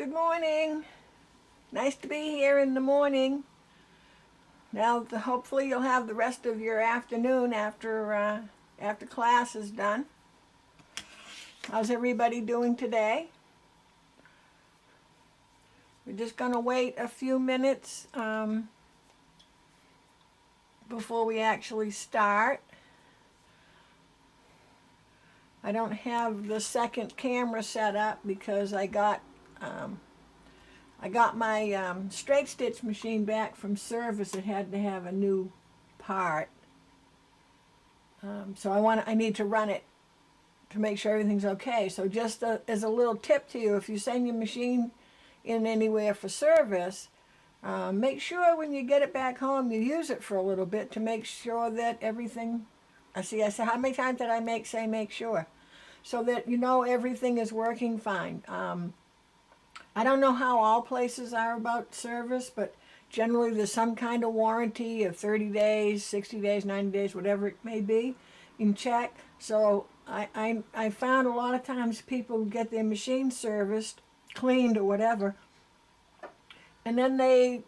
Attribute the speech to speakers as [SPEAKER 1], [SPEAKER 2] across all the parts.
[SPEAKER 1] Good morning. Nice to be here in the morning. Now, hopefully you'll have the rest of your afternoon after class is done. How's everybody doing today? We're just going to wait a few minutes before we actually start. I don't have the second camera set up because I got my straight stitch machine back from service. It had to have a new part, so I need to run it to make sure everything's okay. So just as a little tip to you, if you send your machine in anywhere for service, make sure when you get it back home you use it for a little bit to make sure that everything, I said, how many times did I say make sure? So that you know everything is working fine. I don't know how all places are about service, but generally there's some kind of warranty of 30 days, 60 days, 90 days, whatever it may be. You can check. So I found a lot of times people get their machine serviced, cleaned or whatever, and then they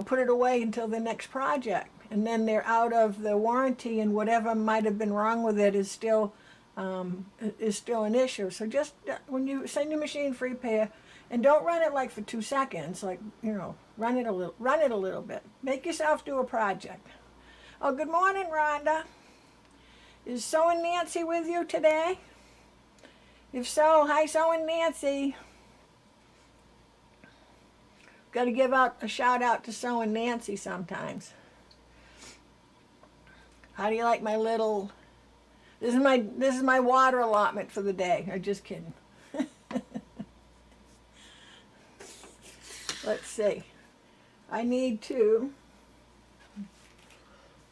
[SPEAKER 1] put it away until the next project, and then they're out of the warranty, and whatever might have been wrong with it is still an issue. So just when you send your machine for repair, and don't run it like for 2 seconds, like, run it a little bit. Make yourself do a project. Oh, good morning, Rhonda. Is Sewing Nancy with you today? If so, hi, Sewing Nancy. Got to give out a shout out to Sewing Nancy sometimes. How do you like my little? This is my water allotment for the day. I'm just kidding. Let's see. I need to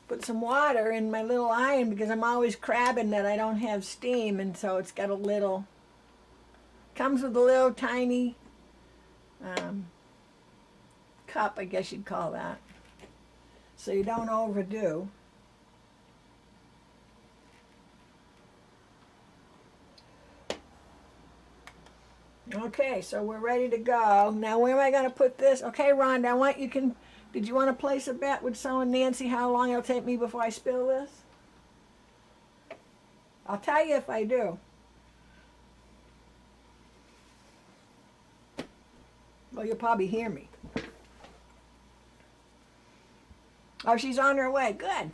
[SPEAKER 1] put some water in my little iron because I'm always crabbing that I don't have steam, and so it's got comes with a little tiny cup, I guess you'd call that, so you don't overdo. Okay, so we're ready to go. Now, where am I going to put this? Okay, Rhonda, did you want to place a bet with Sewing Nancy how long it'll take me before I spill this? I'll tell you if I do. Well, you'll probably hear me. Oh, she's on her way. Good.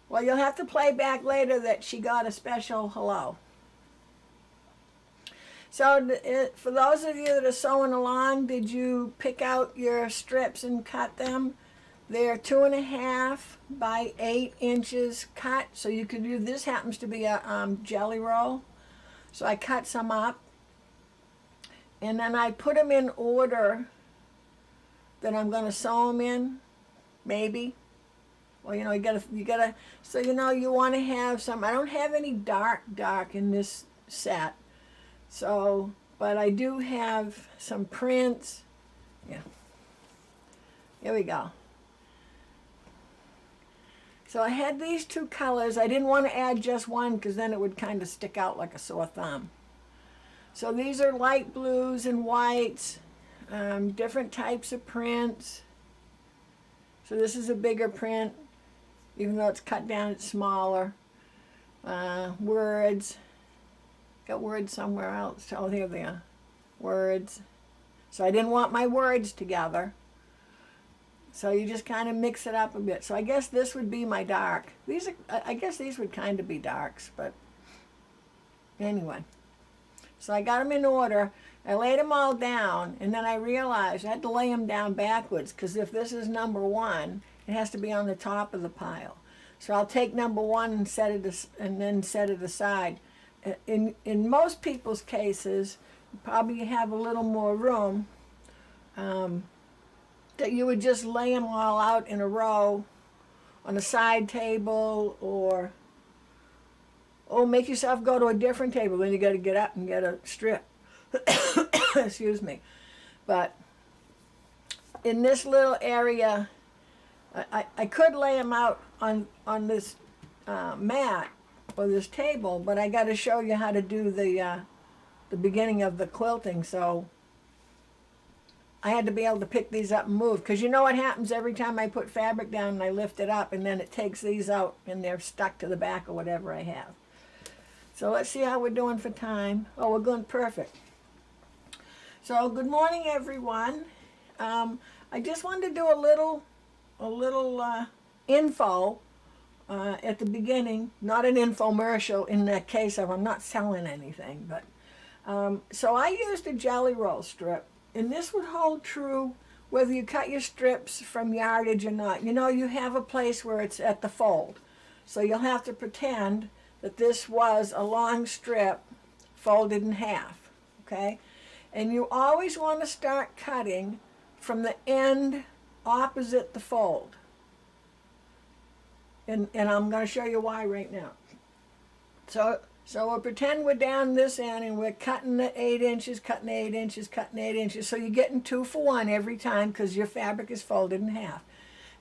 [SPEAKER 1] Well, you'll have to play back later that she got a special hello. So for those of you that are sewing along, did you pick out your strips and cut them? They're 2.5 by 8 inches cut. So you could do, this happens to be a jelly roll. So I cut some up, and then I put them in order that I'm going to sew them in, maybe. Well, you gotta, so you want to have some. I don't have any dark in this set. So, but I do have some prints. Yeah. Here we go. So I had these two colors. I didn't want to add just one because then it would kind of stick out like a sore thumb. So these are light blues and whites, different types of prints. So this is a bigger print, even though it's cut down, it's smaller. Words. Got words somewhere else. Oh, here they are. Words. So I didn't want my words together. So you just kind of mix it up a bit. So I guess this would be my dark. I guess these would kind of be darks, but anyway. So I got them in order. I laid them all down, and then I realized I had to lay them down backwards because if this is number 1, it has to be on the top of the pile. So I'll take number 1 and then set it aside. In most people's cases, you probably have a little more room, that you would just lay them all out in a row on a side table, or make yourself go to a different table. Then you got to get up and get a strip. Excuse me. But in this little area, I could lay them out on this mat or this table, but I got to show you how to do the beginning of the quilting. So I had to be able to pick these up and move, because you know what happens every time I put fabric down and I lift it up, and then it takes these out and they're stuck to the back or whatever I have. So let's see how we're doing for time. Oh, we're going perfect. So good morning, everyone. I just wanted to do a little info at the beginning, not an infomercial in that case of I'm not selling anything, but so I used a jelly roll strip, and this would hold true whether you cut your strips from yardage or not. You know, you have a place where it's at the fold, so you'll have to pretend that this was a long strip folded in half, okay? And you always want to start cutting from the end opposite the fold. And I'm going to show you why right now. So we'll pretend we're down this end and we're cutting the 8 inches, cutting 8 inches, cutting 8 inches. So you're getting 2 for 1 every time because your fabric is folded in half.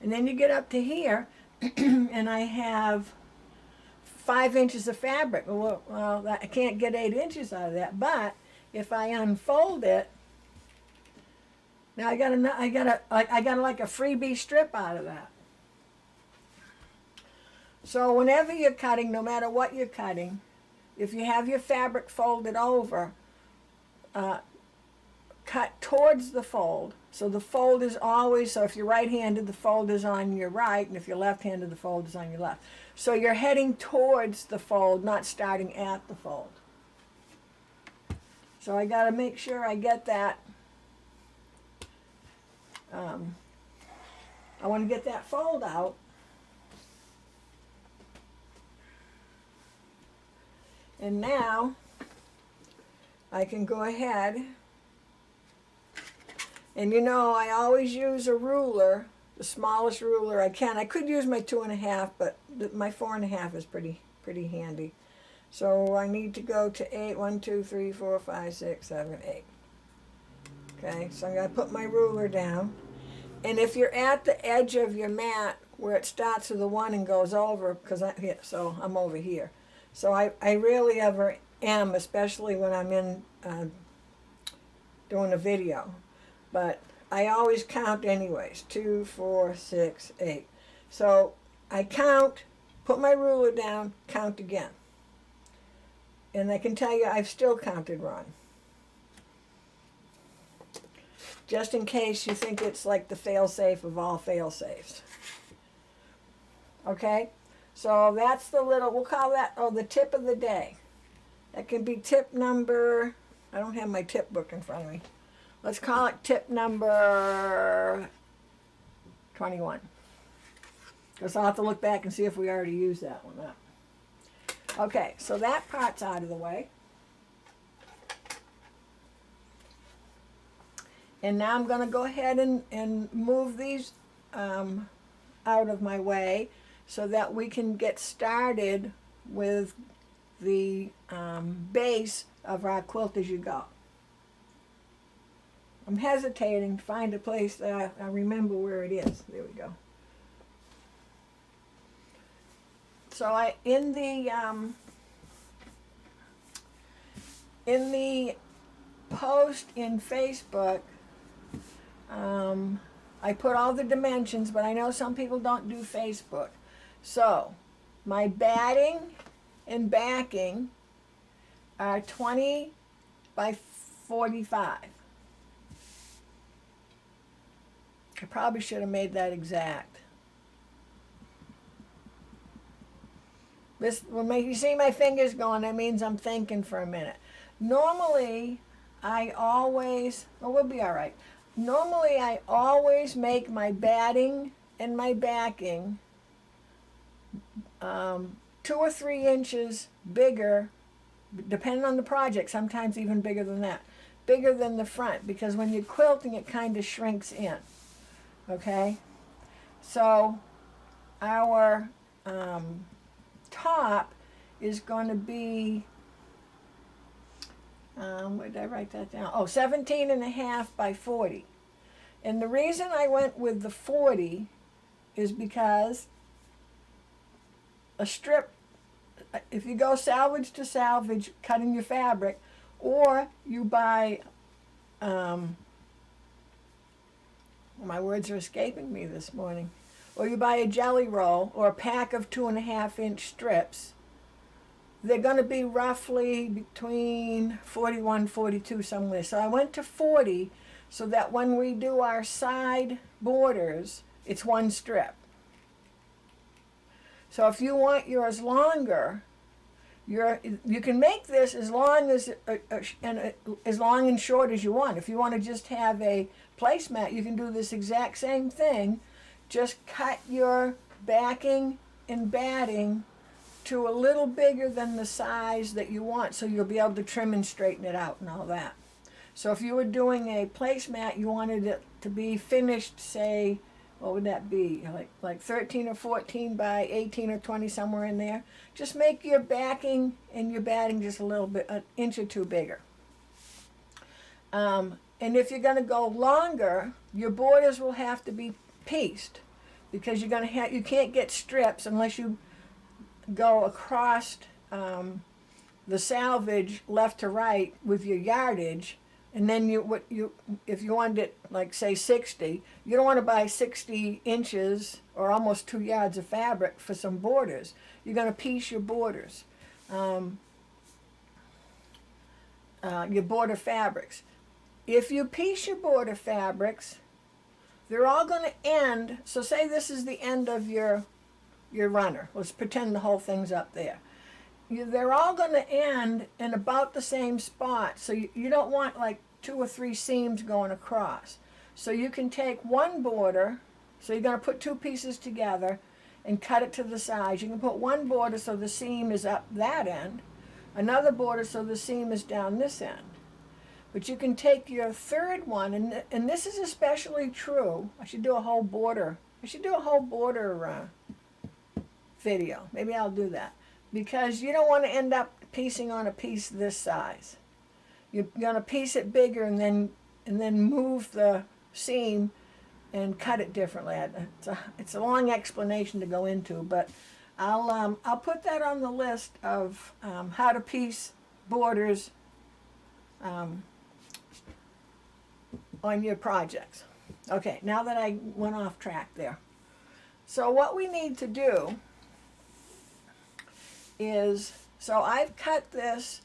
[SPEAKER 1] And then you get up to here and I have 5 inches of fabric. Well, I can't get 8 inches out of that, but if I unfold it, now I got like a freebie strip out of that. So whenever you're cutting, no matter what you're cutting, if you have your fabric folded over, cut towards the fold. So the fold is always, so if you're right-handed, the fold is on your right, and if you're left-handed, the fold is on your left. So you're heading towards the fold, not starting at the fold. So I got to make sure I get that. I want to get that fold out. And now I can go ahead, and you know I always use a ruler, the smallest ruler I can. I could use my 2.5, but my 4.5 is pretty handy. So I need to go to 8. 1, 2, 3, 4, 5, 6, 7, 8. Okay, so I'm going to put my ruler down. And if you're at the edge of your mat where it starts with a 1 and goes over, because so I'm over here. So I rarely ever am, especially when I'm in doing a video. But I always count anyways, 2, 4, 6, 8. So I count, put my ruler down, count again. And I can tell you I've still counted wrong. Just in case you think it's like the fail-safe of all fail-safes. Okay? So that's the little, we'll call that, the tip of the day. That can be tip number, I don't have my tip book in front of me. Let's call it tip number 21. Because I'll have to look back and see if we already used that one up. Okay, so that part's out of the way. And now I'm going to go ahead and move these out of my way so that we can get started with the base of our Quilt As You Go. I'm hesitating to find a place that I remember where it is. There we go. So in the post in Facebook, I put all the dimensions, but I know some people don't do Facebook. So my batting and backing are 20 by 45. I probably should have made that exact. This will make you see my fingers going. That means I'm thinking for a minute. Normally, I always, we'll be all right. Normally, I always make my batting and my backing 2 or 3 inches bigger, depending on the project, sometimes even bigger than that, bigger than the front, because when you're quilting, it kind of shrinks in. Okay? So, our top is going to be, where did I write that down? 17.5 by 40. And the reason I went with the 40 is because a strip, if you go salvage to salvage, cutting your fabric, or you buy My words are escaping me this morning. Or you buy a jelly roll or a pack of 2.5-inch strips. They're going to be roughly between 41, 42 somewhere. So I went to 40 so that when we do our side borders, it's one strip. So if you want yours longer, you can make this as long as long and short as you want. If you want to just have a placemat, you can do this exact same thing. Just cut your backing and batting to a little bigger than the size that you want, so you'll be able to trim and straighten it out and all that. So if you were doing a placemat, you wanted it to be finished, say, what would that be, like 13 or 14 by 18 or 20, somewhere in there. Just make your backing and your batting just a little bit, an inch or two bigger. And if you're going to go longer, your borders will have to be pieced, because you're going to you can't get strips unless you go across the salvage left to right with your yardage. And then if you wanted it, like say 60, you don't want to buy 60 inches or almost 2 yards of fabric for some borders. You're going to piece your borders, your border fabrics. If you piece your border fabrics, they're all going to end. So say this is the end of your runner. Let's pretend the whole thing's up there. They're all going to end in about the same spot. So you don't want like 2 or 3 seams going across. So you can take one border, so you're going to put 2 pieces together and cut it to the size. You can put one border so the seam is up that end, another border so the seam is down this end. But you can take your third one, and this is especially true. I should do a whole border video. Maybe I'll do that. Because you don't want to end up piecing on a piece this size. You're going to piece it bigger and then move the seam and cut it differently. It's a long explanation to go into, but I'll put that on the list of how to piece borders on your projects. Okay, now that I went off track there. So what we need to do is, so I've cut this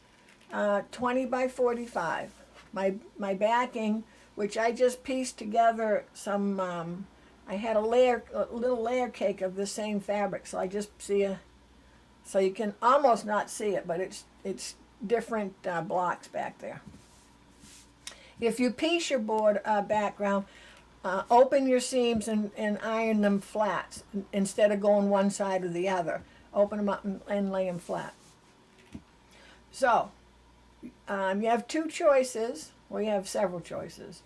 [SPEAKER 1] 20 by 45. My backing, which I just pieced together some, I had a little layer cake of the same fabric, so I just so you can almost not see it, but it's different blocks back there. If you piece your board background, open your seams and iron them flat instead of going one side or the other. Open them up and lay them flat. So, you have 2 choices. Well, you have several choices.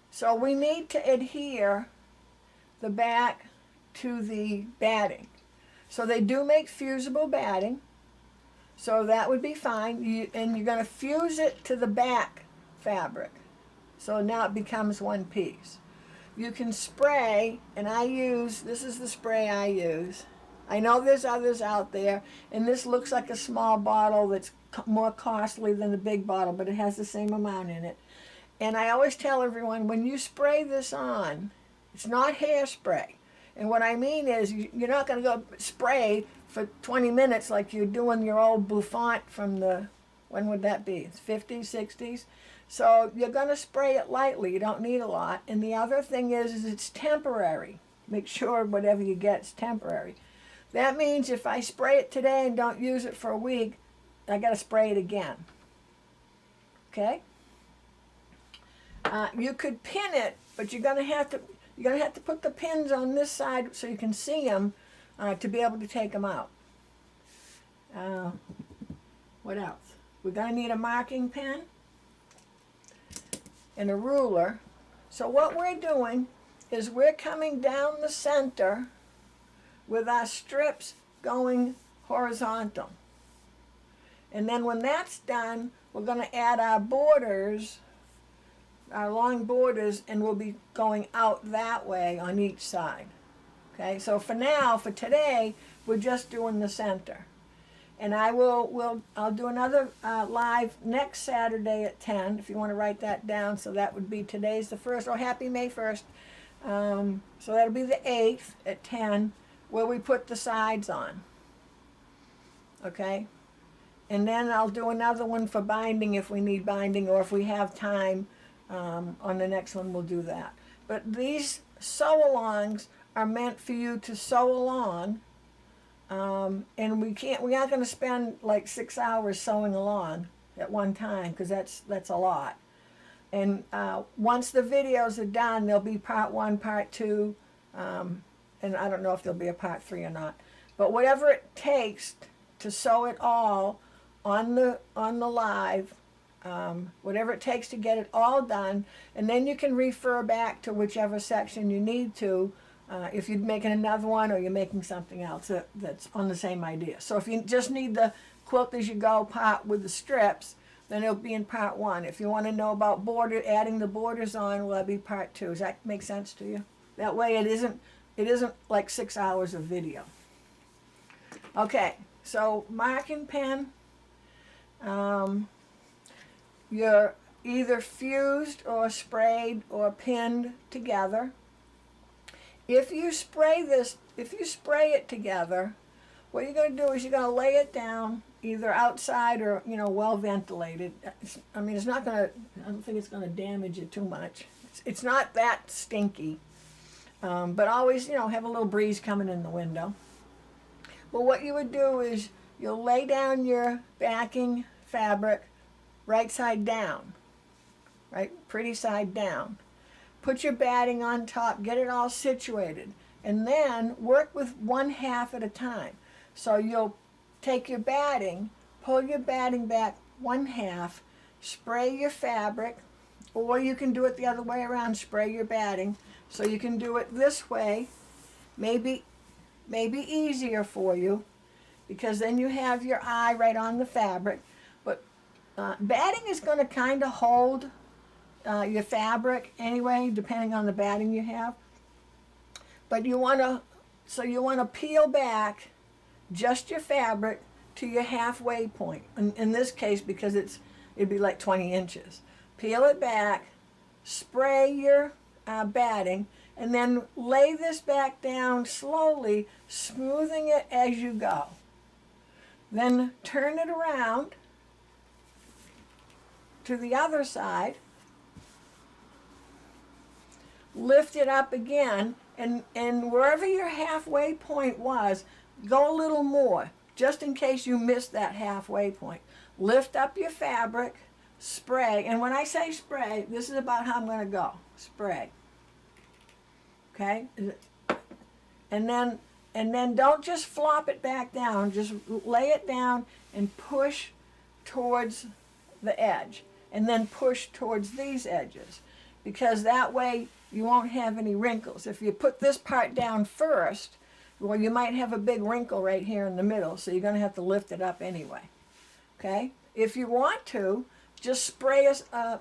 [SPEAKER 1] So we need to adhere the back to the batting. So they do make fusible batting. So that would be fine. And you're going to fuse it to the back fabric. So now it becomes one piece. You can spray, and this is the spray I use. I know there's others out there, and this looks like a small bottle that's more costly than the big bottle, but it has the same amount in it. And I always tell everyone, when you spray this on, it's not hairspray. And what I mean is, you're not going to go spray for 20 minutes like you're doing your old bouffant from the, when would that be? 50s, 60s? So you're going to spray it lightly. You don't need a lot. And the other thing is it's temporary. Make sure whatever you get is temporary. That means if I spray it today and don't use it for a week, I got to spray it again. Okay? You could pin it, but you're going to have to put the pins on this side so you can see them to be able to take them out. What else? We're going to need a marking pen and a ruler. So what we're doing is we're coming down the center with our strips going horizontal. And then when that's done, we're going to add our borders, our long borders, and we'll be going out that way on each side. Okay, so for now, for today, we're just doing the center. And I'll do another live next Saturday at 10, if you want to write that down. So that would be today's the 1st, or happy May 1st. So that'll be the 8th at 10, where we put the sides on. Okay? And then I'll do another one for binding if we need binding, or if we have time on the next one, we'll do that. But these sew-alongs are meant for you to sew along, and we aren't going to spend like 6 hours sewing along at one time, because that's a lot. And once the videos are done, there'll be part 1, part 2, and I don't know if there'll be a part 3 or not. But whatever it takes to sew it all on the live, whatever it takes to get it all done, and then you can refer back to whichever section you need to, if you're making another one or you're making something else that's on the same idea. So if you just need the Quilt As You Go part with the strips, then it'll be in part 1. If you want to know about adding the borders on, well, that'll be part 2. Does that make sense to you? That way it isn't like 6 hours of video. Okay, so marking pen, you're either fused or sprayed or pinned together. If you spray it together, what you're going to do is you're going to lay it down either outside or, well ventilated. I mean, I don't think it's going to damage it too much. It's not that stinky, but always, have a little breeze coming in the window. Well, what you would do is you'll lay down your backing fabric right side down, right, pretty side down. Put your batting on top, get it all situated, and then work with 1/2 at a time. So you'll take your batting, pull your batting back 1/2, spray your fabric, or you can do it the other way around, spray your batting. So you can do it this way, maybe easier for you, because then you have your eye right on the fabric. But batting is going to kind of hold your fabric anyway, depending on the batting you have. But you want to peel back just your fabric to your halfway point. In this case, because it'd be like 20 inches. Peel it back, spray your batting, and then lay this back down slowly, smoothing it as you go. Then turn it around to the other side, lift it up again, and wherever your halfway point was, go a little more, just in case you missed that halfway point. Lift up your fabric, spray, and when I say spray, this is about how I'm going to go. Spray. Okay? And then don't just flop it back down, just lay it down and push towards the edge, and then push towards these edges, because that way you won't have any wrinkles. If you put this part down first, well, you might have a big wrinkle right here in the middle, so you're going to have to lift it up anyway. Okay? If you want to, just spray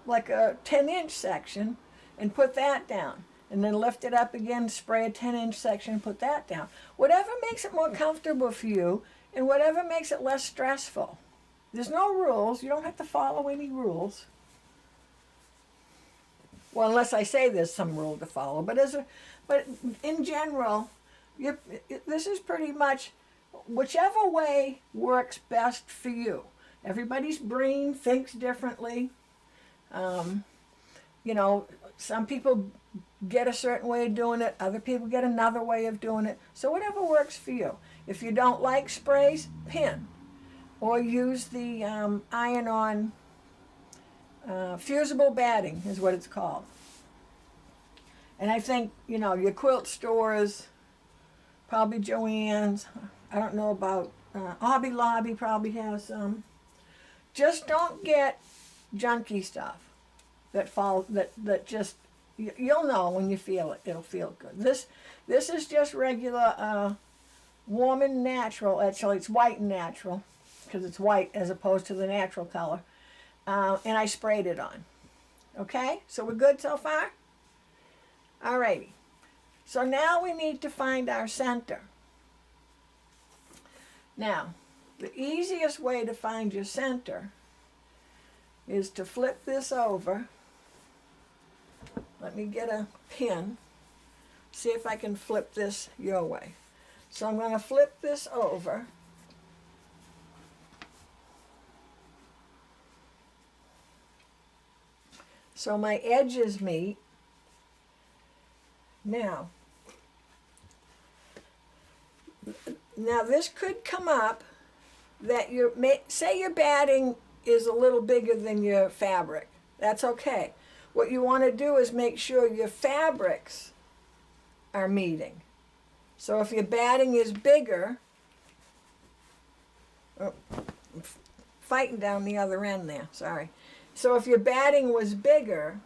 [SPEAKER 1] like a 10-inch section and put that down. And then lift it up again, spray a 10-inch section, put that down. Whatever makes it more comfortable for you, and whatever makes it less stressful. There's no rules. You don't have to follow any rules. Well, unless I say there's some rule to follow. But in general, this is pretty much whichever way works best for you. Everybody's brain thinks differently. Some people get a certain way of doing it. Other people get another way of doing it. So whatever works for you. If you don't like sprays, pin. Or use the iron-on fusible batting is what it's called. And I think, your quilt stores, probably Joann's, I don't know about, Hobby Lobby probably has some. Just don't get junky stuff that just, you'll know when you feel it, it'll feel good. This is just regular warm and natural. Actually, it's white and natural, because it's white as opposed to the natural color. And I sprayed it on. Okay, so we're good so far? Alrighty. So now we need to find our center. Now, the easiest way to find your center is to flip this over. Let me get a pin. see if I can flip this your way. So I'm going to flip this over. So my edges meet. Now this could come up that say your batting is a little bigger than your fabric. That's okay. What you want to do is make sure your fabrics are meeting. So if your batting is bigger, fighting down the other end there, sorry. So if your batting was bigger,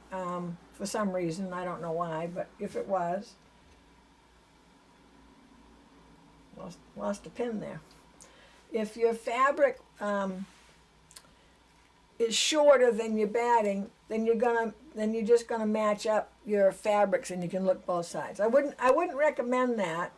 [SPEAKER 1] for some reason, I don't know why, but if it was, lost a pin there. If your fabric is shorter than your batting, then you're just gonna match up your fabrics and you can look both sides. I wouldn't recommend that.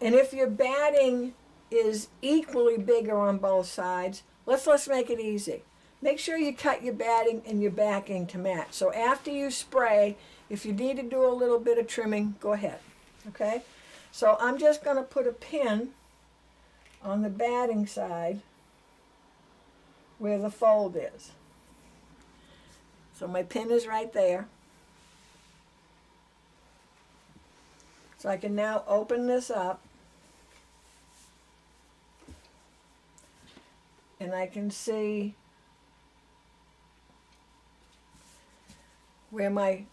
[SPEAKER 1] And if your batting is equally bigger on both sides, let's make it easy. Make sure you cut your batting and your backing to match. So after you spray, if you need to do a little bit of trimming, go ahead. Okay? So I'm just going to put a pin on the batting side where the fold is. So my pin is right there. So I can now open this up. And I can see where my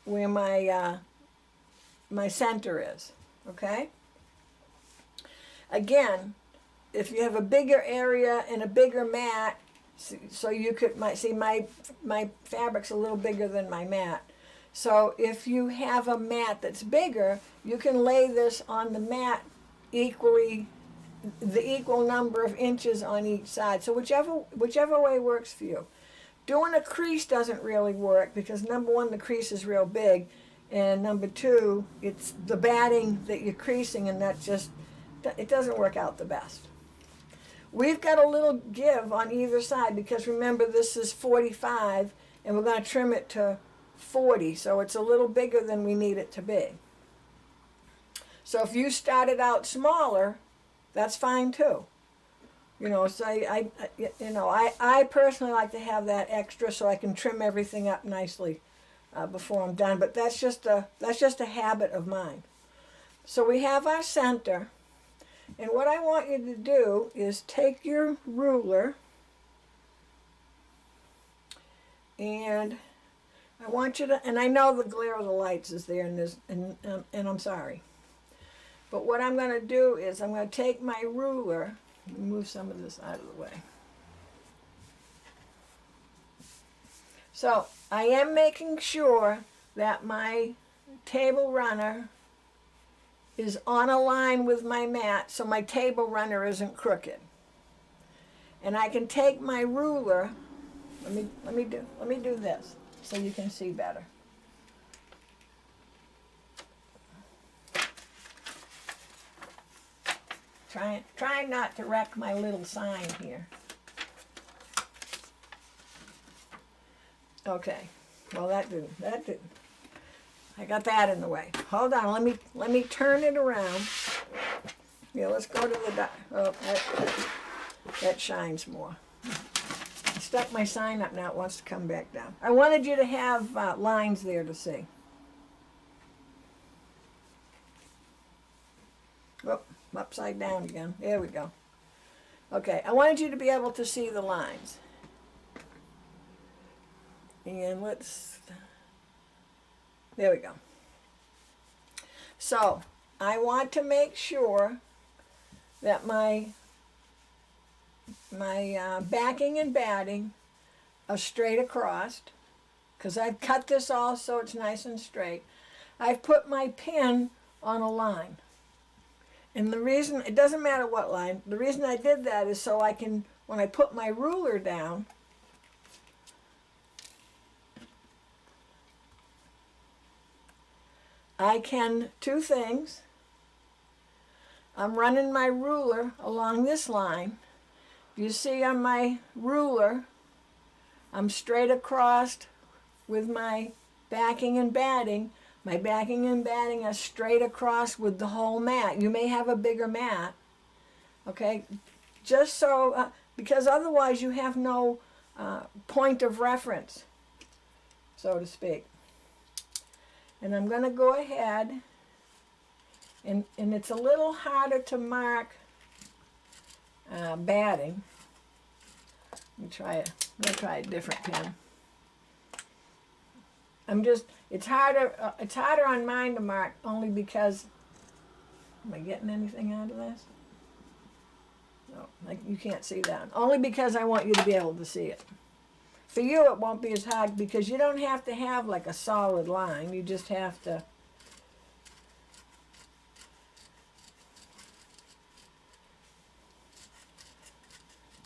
[SPEAKER 1] center is. Okay? Again, if you have a bigger area and a bigger mat, so you might see my fabric's a little bigger than my mat. So if you have a mat that's bigger, you can lay this on the mat equally, the equal number of inches on each side. So whichever way works for you. Doing a crease doesn't really work because number one, the crease is real big, and number two, it's the batting that you're creasing, and it doesn't work out the best. We've got a little give on either side because remember this is 45 and we're going to trim it to 40, so it's a little bigger than we need it to be. So if you started out smaller, that's fine too. So I personally like to have that extra so I can trim everything up nicely before I'm done. But that's just a habit of mine. So we have our center, and what I want you to do is take your ruler, and I want you to, and I know the glare of the lights is there, and I'm sorry. But what I'm going to do is I'm going to take my ruler. Let me move some of this out of the way. So I am making sure that my table runner is on a line with my mat so my table runner isn't crooked. And I can take my ruler, let me do this so you can see better. Try not to wreck my little sign here. Okay. Well, that didn't. I got that in the way. Hold on. Let me turn it around. Yeah, let's go to the that shines more. I stuck my sign up, now it wants to come back down. I wanted you to have lines there to see. Oh, I'm upside down again. There we go. Okay, I wanted you to be able to see the lines. And there we go. So, I want to make sure that my backing and batting are straight across, because I've cut this all so it's nice and straight. I've put my pin on a line. And the reason, it doesn't matter what line, the reason I did that is so I can, when I put my ruler down, I can, two things. I'm running my ruler along this line. You see on my ruler, I'm straight across with my backing and batting. My backing and batting are straight across with the whole mat. You may have a bigger mat, okay? Just so, because otherwise you have no point of reference, so to speak. And I'm going to go ahead, and it's a little harder to mark batting. Let me try a different pen. It's harder on mine to mark only because, am I getting anything out of this? No, you can't see that. Only because I want you to be able to see it. For you, it won't be as hard because you don't have to have like a solid line. You just have to.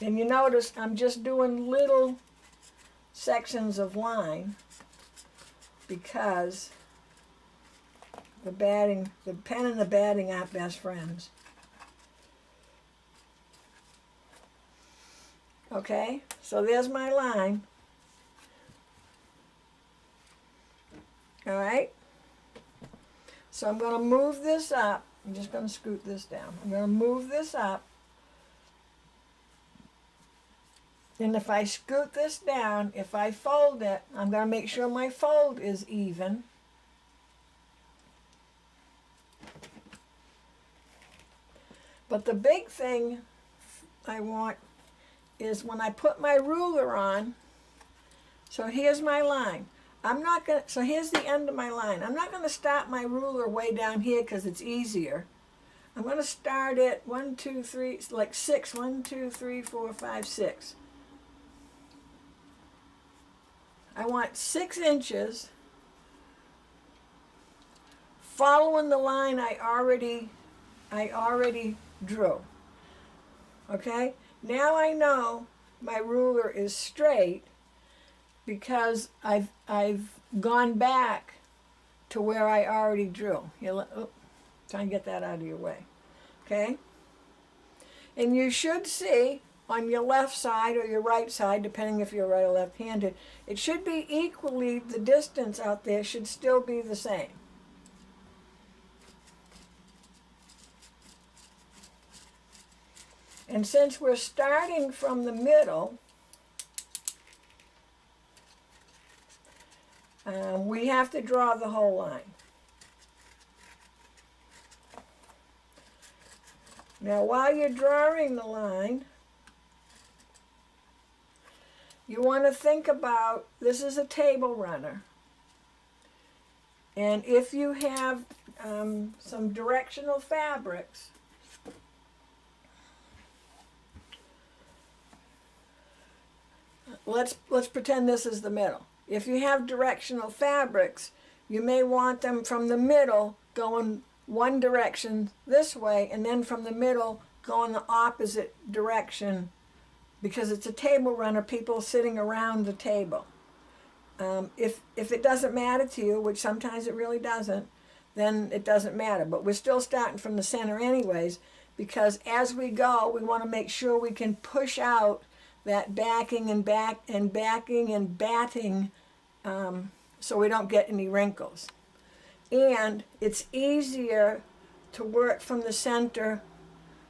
[SPEAKER 1] And you notice I'm just doing little sections of line because the pen and the batting aren't best friends. Okay, so there's my line. All right, so I'm going to move this up. I'm just going to scoot this down. I'm going to move this up. And if I scoot this down, if I fold it, I'm going to make sure my fold is even. But the big thing I want is when I put my ruler on, so here's my line. So here's the end of my line. I'm not going to start my ruler way down here because it's easier. I'm going to start at 1, 2, 3, like 6. 1, 2, 3, 4, 5, 6. I want 6 inches following the line I already drew. Okay? Now I know my ruler is straight because I've gone back to where I already drew. Try and get that out of your way. Okay? And you should see on your left side or your right side, depending if you're right or left-handed, it should be equally, the distance out there should still be the same. And since we're starting from the middle, we have to draw the whole line. Now, while you're drawing the line, you want to think about, this is a table runner. And if you have some directional fabrics, let's pretend this is the middle. If you have directional fabrics, you may want them from the middle going one direction this way, and then from the middle going the opposite direction, because it's a table runner, people sitting around the table. If it doesn't matter to you, which sometimes it really doesn't, then it doesn't matter. But we're still starting from the center anyways, because as we go, we want to make sure we can push out that backing and batting, so we don't get any wrinkles. And it's easier to work from the center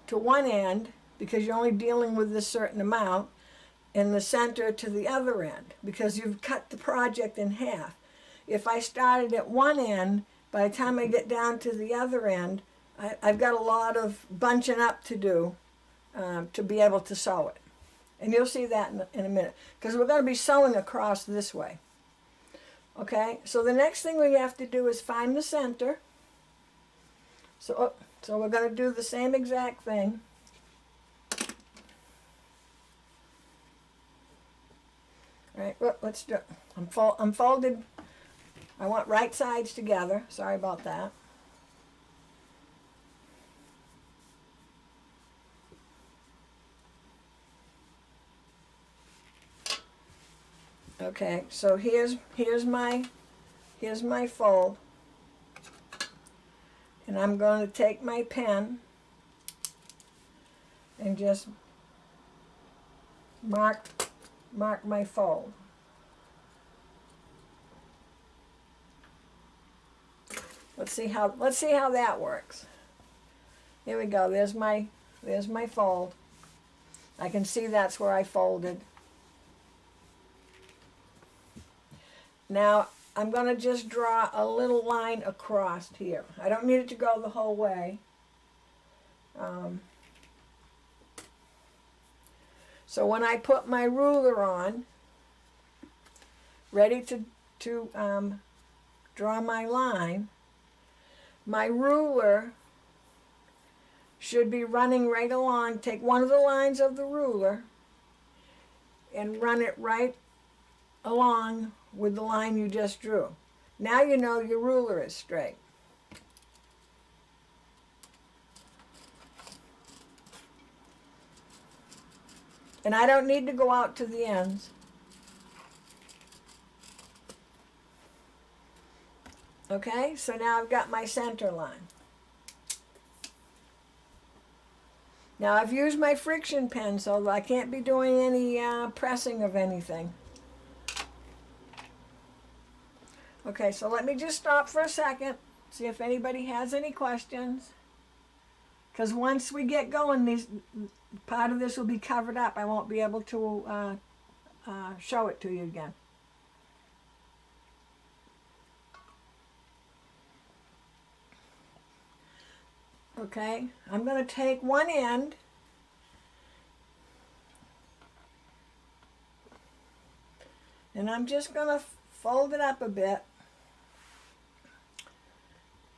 [SPEAKER 1] to one end because you're only dealing with this certain amount, and the center to the other end because you've cut the project in half. If I started at one end, by the time I get down to the other end, I've got a lot of bunching up to do to be able to sew it. And you'll see that in a minute, because we're going to be sewing across this way. Okay, so the next thing we have to do is find the center. So we're going to do the same exact thing. All right, well, let's do it. I'm folded. I want right sides together. Sorry about that. Okay, so here's my fold, and I'm going to take my pen and just mark my fold. Let's see how that works. Here we go. There's my fold. I can see that's where I folded. Now I'm going to just draw a little line across here. I don't need it to go the whole way. So when I put my ruler on, ready to draw my line, my ruler should be running right along. Take one of the lines of the ruler and run it right along with the line you just drew. Now you know your ruler is straight. And I don't need to go out to the ends. Okay, so now I've got my center line. Now I've used my friction pen, so I can't be doing any pressing of anything. Okay, so let me just stop for a second, see if anybody has any questions. Because once we get going, part of this will be covered up. I won't be able to show it to you again. Okay, I'm going to take one end and I'm just going to fold it up a bit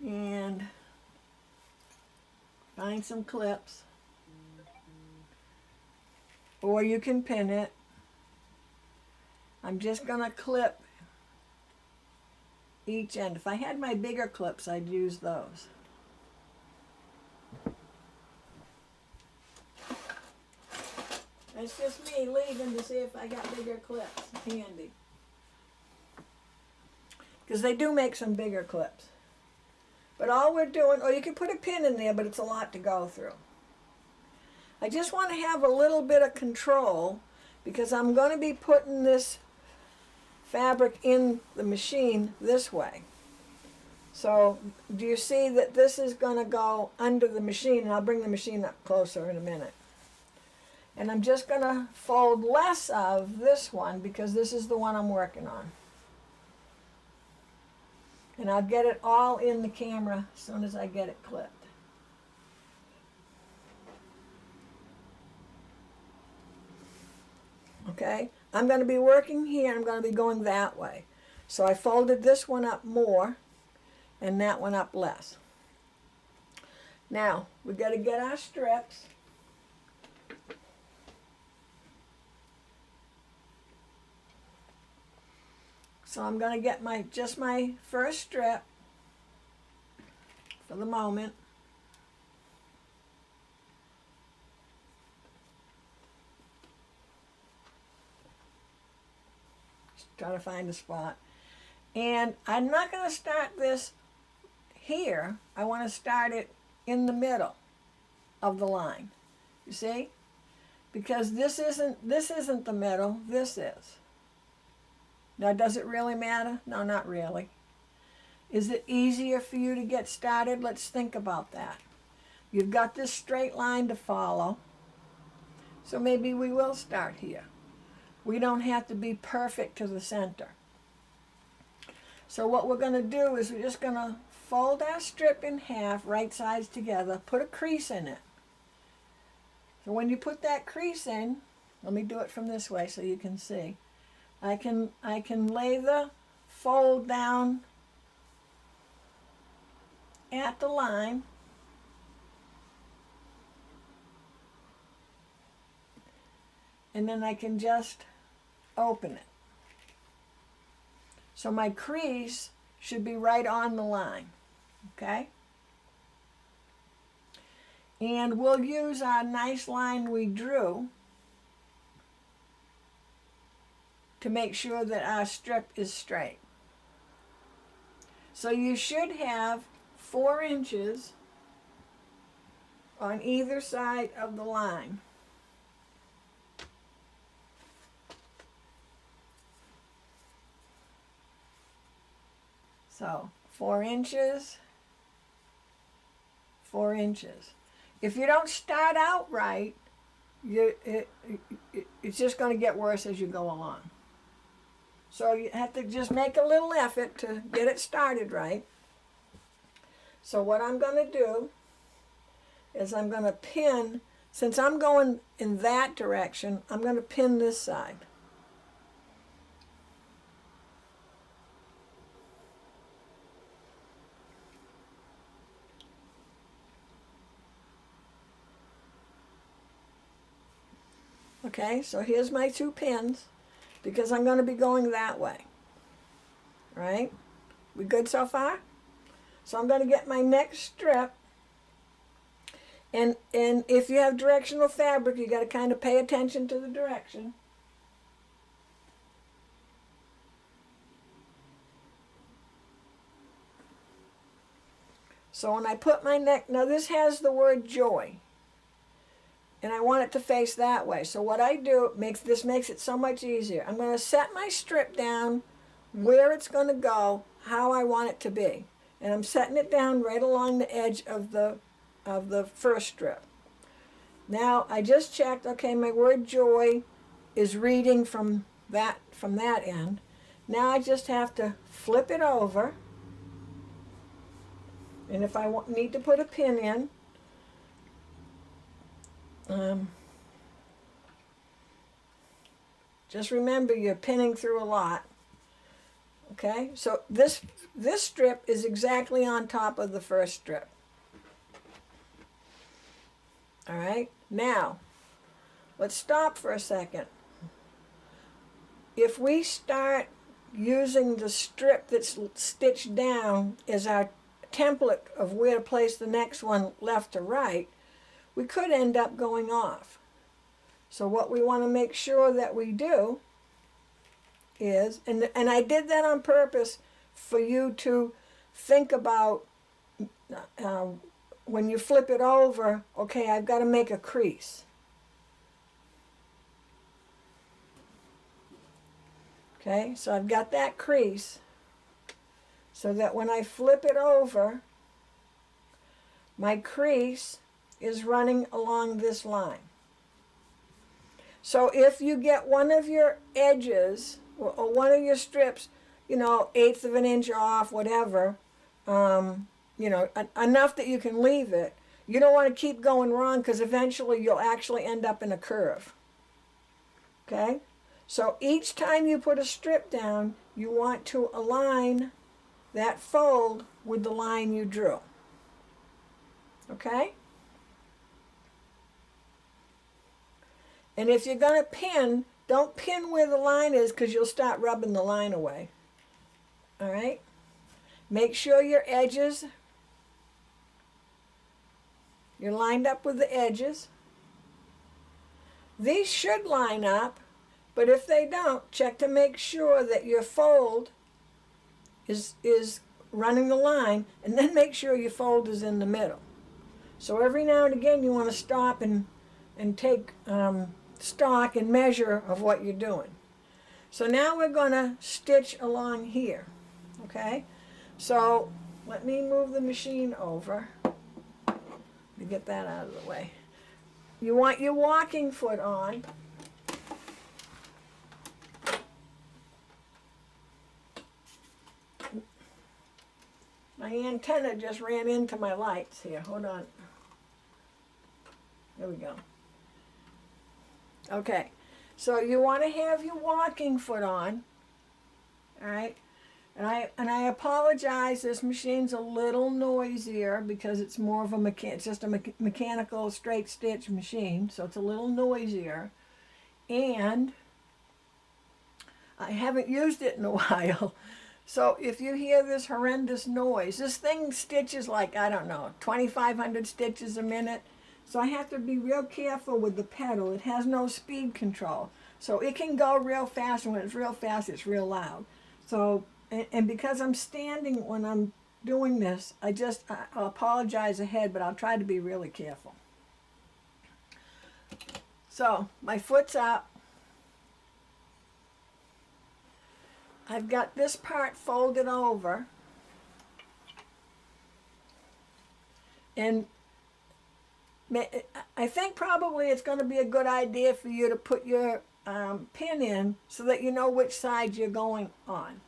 [SPEAKER 1] and find some clips, or you can pin it. I'm just going to clip each end. If I had my bigger clips, I'd use those. It's just me leaving to see if I got bigger clips handy. Because they do make some bigger clips. But all we're doing, or you can put a pin in there, but it's a lot to go through. I just want to have a little bit of control because I'm going to be putting this fabric in the machine this way. So do you see that this is going to go under the machine? And I'll bring the machine up closer in a minute. And I'm just going to fold less of this one because this is the one I'm working on. And I'll get it all in the camera as soon as I get it clipped. Okay, I'm going to be working here. I'm going to be going that way. So I folded this one up more and that one up less. Now, we've got to get our strips. So I'm going to get just my first strip for the moment. Just try to find a spot. And I'm not going to start this here. I want to start it in the middle of the line. You see? Because this isn't the middle, this is. Now, does it really matter? No, not really. Is it easier for you to get started? Let's think about that. You've got this straight line to follow, so maybe we will start here. We don't have to be perfect to the center. So what we're going to do is we're just going to fold our strip in half, right sides together, put a crease in it. So when you put that crease in, let me do it from this way so you can see. I can lay the fold down at the line, and then I can just open it. So my crease should be right on the line, okay? And we'll use our nice line we drew to make sure that our strip is straight. So you should have 4 inches on either side of the line. So 4 inches 4 inches. If you don't start out right, it's just going to get worse as you go along. So you have to just make a little effort to get it started right. So what I'm going to do is I'm going to pin, since I'm going in that direction, I'm going to pin this side. Okay, so here's my 2 pins, because I'm going to be going that way. All right? We good so far? So I'm going to get my next strip. And if you have directional fabric, you got to kind of pay attention to the direction. So when I put my neck, now this has the word joy, and I want it to face that way. So what I do, this makes it so much easier. I'm going to set my strip down where it's going to go, how I want it to be. And I'm setting it down right along the edge of the first strip. Now I just checked, okay, my word joy is reading from that end. Now I just have to flip it over, and if I need to put a pin in, just remember you're pinning through a lot. Okay, so this strip is exactly on top of the first strip. All right, now let's stop for a second. If we start using the strip that's stitched down as our template of where to place the next one left to right, we could end up going off. So what we want to make sure that we do is, and I did that on purpose for you to think about when you flip it over, okay, I've got to make a crease. Okay, so I've got that crease so that when I flip it over, my crease is running along this line. So if you get one of your edges or one of your strips, you know, 1/8 of an inch off, whatever, you know, enough that you can leave it, you don't want to keep going wrong, because eventually you'll actually end up in a curve. Okay? So each time you put a strip down, you want to align that fold with the line you drew. Okay? And if you're going to pin, don't pin where the line is, because you'll start rubbing the line away. All right? Make sure your edges, you're lined up with the edges. These should line up, but if they don't, check to make sure that your fold is running the line, and then make sure your fold is in the middle. So every now and again you want to stop and take stock and measure of what you're doing. So now we're going to stitch along here. Okay? So let me move the machine over to get that out of the way. You want your walking foot on. My antenna just ran into my lights here. Hold on. There we go. Okay, so you want to have your walking foot on. All right, and I apologize. This machine's a little noisier because it's more of a it's just a mechanical straight stitch machine, so it's a little noisier. And I haven't used it in a while. So if you hear this horrendous noise, this thing stitches like, I don't know, 2,500 stitches a minute. So I have to be real careful with the pedal. It has no speed control. So it can go real fast, and when it's real fast, it's real loud. So, and because I'm standing when I'm doing this, I'll apologize ahead, but I'll try to be really careful. So my foot's up. I've got this part folded over, and I think probably it's going to be a good idea for you to put your pin in so that you know which side you're going on.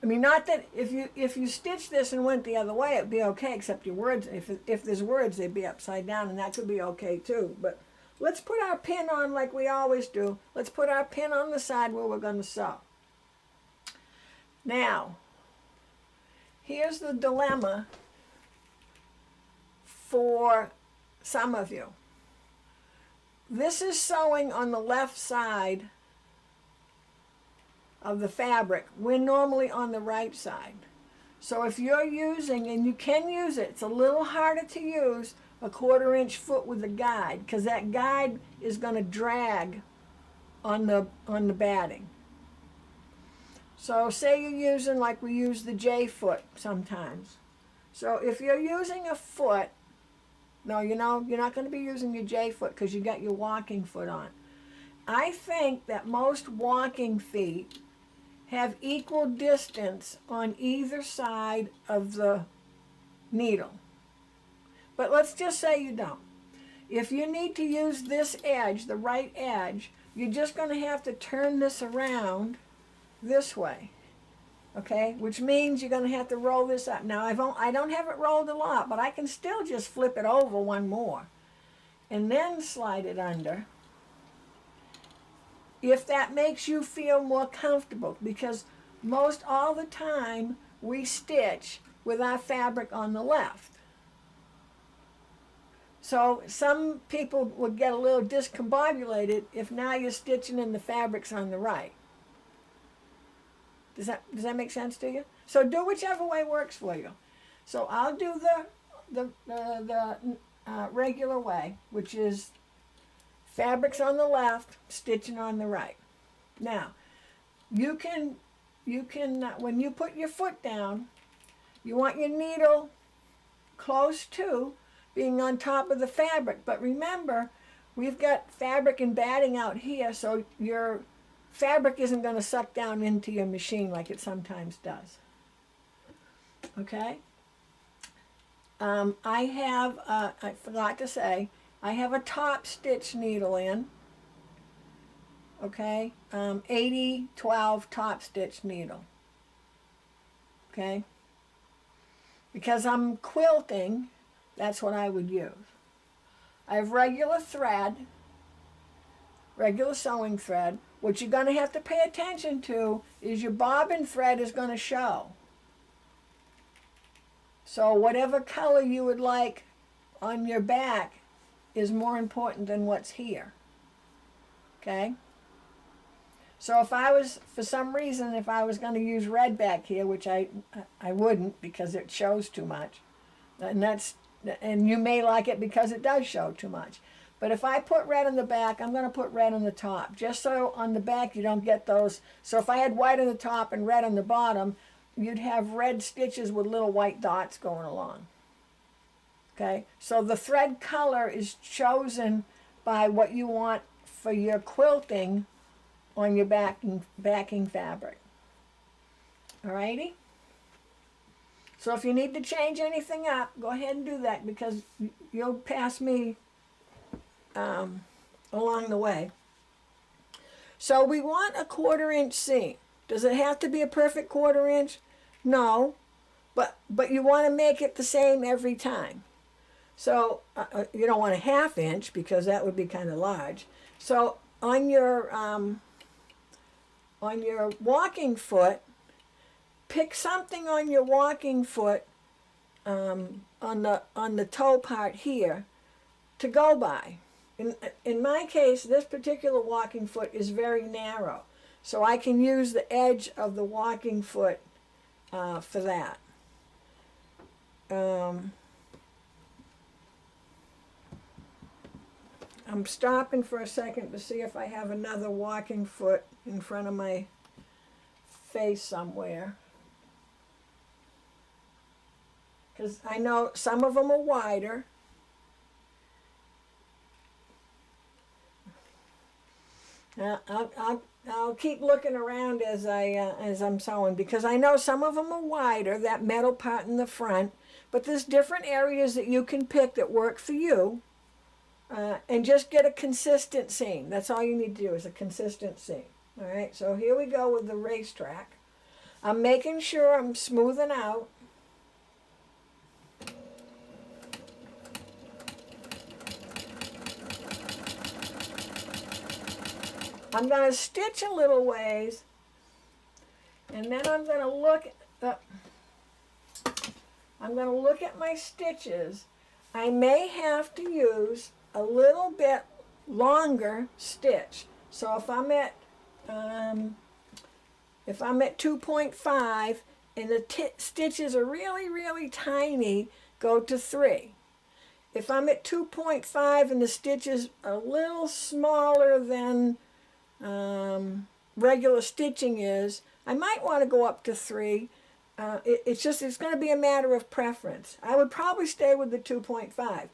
[SPEAKER 1] I mean, not that if you stitch this and went the other way, it'd be okay, except your words, if there's words, they'd be upside down, and that could be okay too. But let's put our pin on like we always do. Let's put our pin on the side where we're going to sew. Now, here's the dilemma for some of you. This is sewing on the left side of the fabric. We're normally on the right side. So if you're using, and you can use it, it's a little harder to use a 1/4 inch foot with a guide, because that guide is going to drag on the batting. So say you're using, like we use the J foot sometimes. So if you're using a foot, no, you know, you're not going to be using your J foot because you got your walking foot on. I think that most walking feet have equal distance on either side of the needle. But let's just say you don't. If you need to use this edge, the right edge, you're just going to have to turn this around this way, okay? Which means you're going to have to roll this up. Now, I don't have it rolled a lot, but I can still just flip it over one more and then slide it under, if that makes you feel more comfortable, because most all the time we stitch with our fabric on the left. So some people would get a little discombobulated if now you're stitching and the fabric's on the right. Does that make sense to you? So do whichever way works for you. So I'll do the regular way, which is fabric's on the left, stitching on the right. Now, you can when you put your foot down, you want your needle close to being on top of the fabric. But remember, we've got fabric and batting out here, so your fabric isn't going to suck down into your machine like it sometimes does. Okay? I forgot to say, I have a top stitch needle in, okay, 80-12 top stitch needle, okay, because I'm quilting, that's what I would use. I have regular thread, regular sewing thread. What you're going to have to pay attention to is your bobbin thread is going to show. So whatever color you would like on your back is more important than what's here. Okay? So if I was, for some reason, if I was going to use red back here, which I wouldn't because it shows too much, and you may like it because it does show too much. But if I put red on the back, I'm going to put red on the top, just so on the back you don't get those. So if I had white on the top and red on the bottom, you'd have red stitches with little white dots going along. Okay, so the thread color is chosen by what you want for your quilting on your backing fabric. Alrighty? So if you need to change anything up, go ahead and do that, because you'll pass me along the way. So we want a 1/4 inch seam. Does it have to be a perfect 1/4 inch? No, but you want to make it the same every time. So you don't want a 1/2 inch because that would be kind of large. So on your walking foot, pick something on your walking foot on the toe part here to go by. In my case, this particular walking foot is very narrow, so I can use the edge of the walking foot for that. I'm stopping for a second to see if I have another walking foot in front of my face somewhere, because I know some of them are wider. I'll keep looking around as I'm sewing, because I know some of them are wider, that metal part in the front, but there's different areas that you can pick that work for you. and just get a consistent seam. That's all you need to do is a consistent seam. All right, so here we go with the racetrack. I'm making sure I'm smoothing out. I'm going to stitch a little ways, and then I'm going to look at my stitches. I may have to use a little bit longer stitch. So if I'm at 2.5 and the stitches are really tiny, go to 3. If I'm at 2.5 and the stitches are a little smaller than regular stitching is, I might want to go up to 3. It's going to be a matter of preference. I would probably stay with the 2.5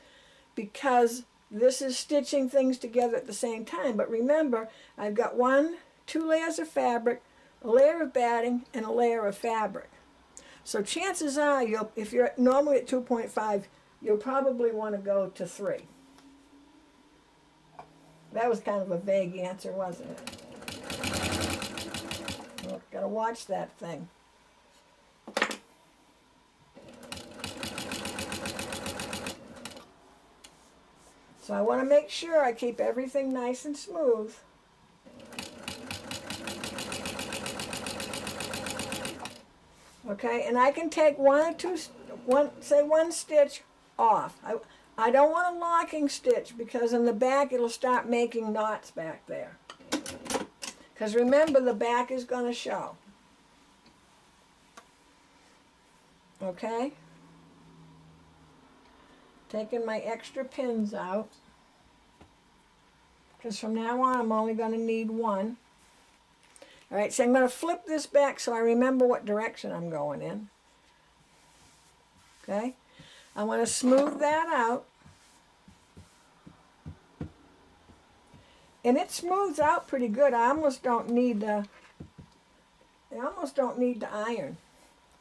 [SPEAKER 1] because this is stitching things together at the same time. But remember, I've got 2 layers of fabric, a layer of batting, and a layer of fabric. So chances are, if you're normally at 2.5, you'll probably want to go to 3. That was kind of a vague answer, wasn't it? Well, gotta watch that thing. So I want to make sure I keep everything nice and smooth. Okay, and I can take one stitch off. I don't want a locking stitch because in the back it'll start making knots back there. Because remember, the back is going to show. Okay? Taking my extra pins out. Because from now on I'm only going to need 1. Alright, so I'm going to flip this back so I remember what direction I'm going in. Okay? I want to smooth that out. And it smooths out pretty good. I almost don't need to iron.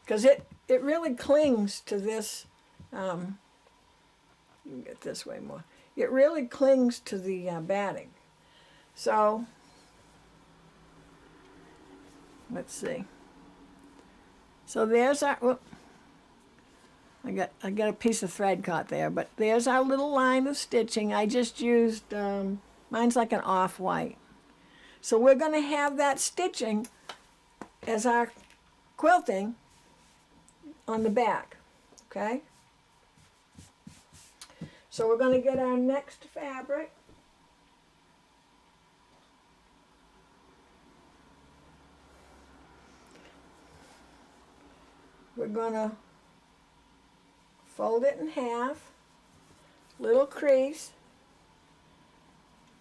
[SPEAKER 1] Because it really clings to this. You can get this way more. It really clings to the batting. So, let's see. So there's our, whoop, I got a piece of thread caught there, but there's our little line of stitching. I just used, mine's like an off-white. So we're going to have that stitching as our quilting on the back, okay? So we're going to get our next fabric. We're going to fold it in half, little crease.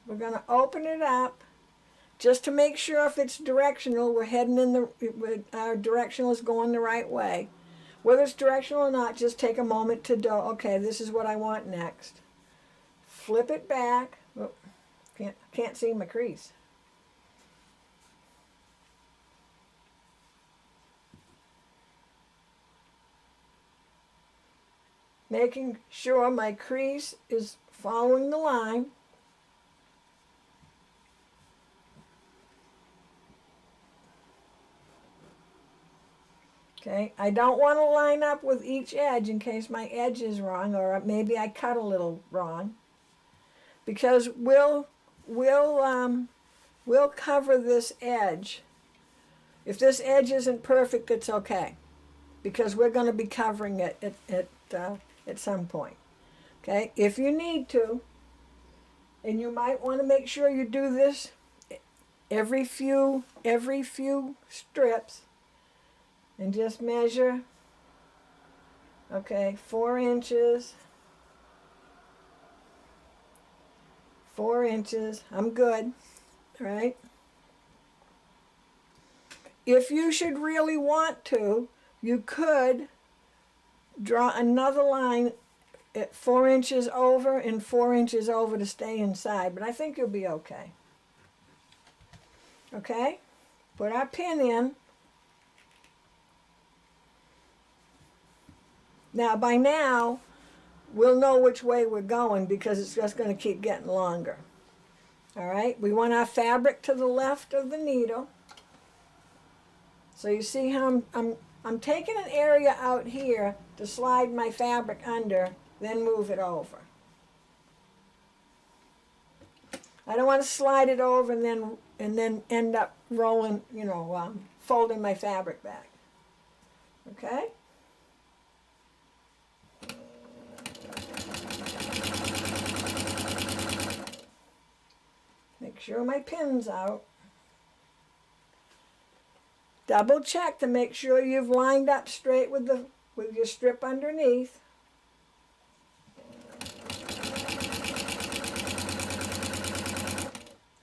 [SPEAKER 1] We're going to open it up just to make sure if it's directional, we're heading in our directional is going the right way. Whether it's directional or not, just take a moment to do, okay, this is what I want next. Flip it back. Oh, can't see my crease. Making sure my crease is following the line. Okay, I don't want to line up with each edge in case my edge is wrong, or maybe I cut a little wrong. Because we'll cover this edge. If this edge isn't perfect, it's okay, because we're going to be covering it at some point. Okay, if you need to, and you might want to make sure you do this every few strips. And just measure, okay, 4 inches, 4 inches, I'm good, all right? If you should really want to, you could draw another line at 4 inches over and 4 inches over to stay inside, but I think you'll be okay. Okay, put our pin in. Now, by now, we'll know which way we're going because it's just going to keep getting longer. All right, we want our fabric to the left of the needle. So you see how I'm taking an area out here to slide my fabric under, then move it over. I don't want to slide it over and then end up rolling, you know, folding my fabric back. Okay? Make sure my pin's out. Double check to make sure you've lined up straight with your strip underneath.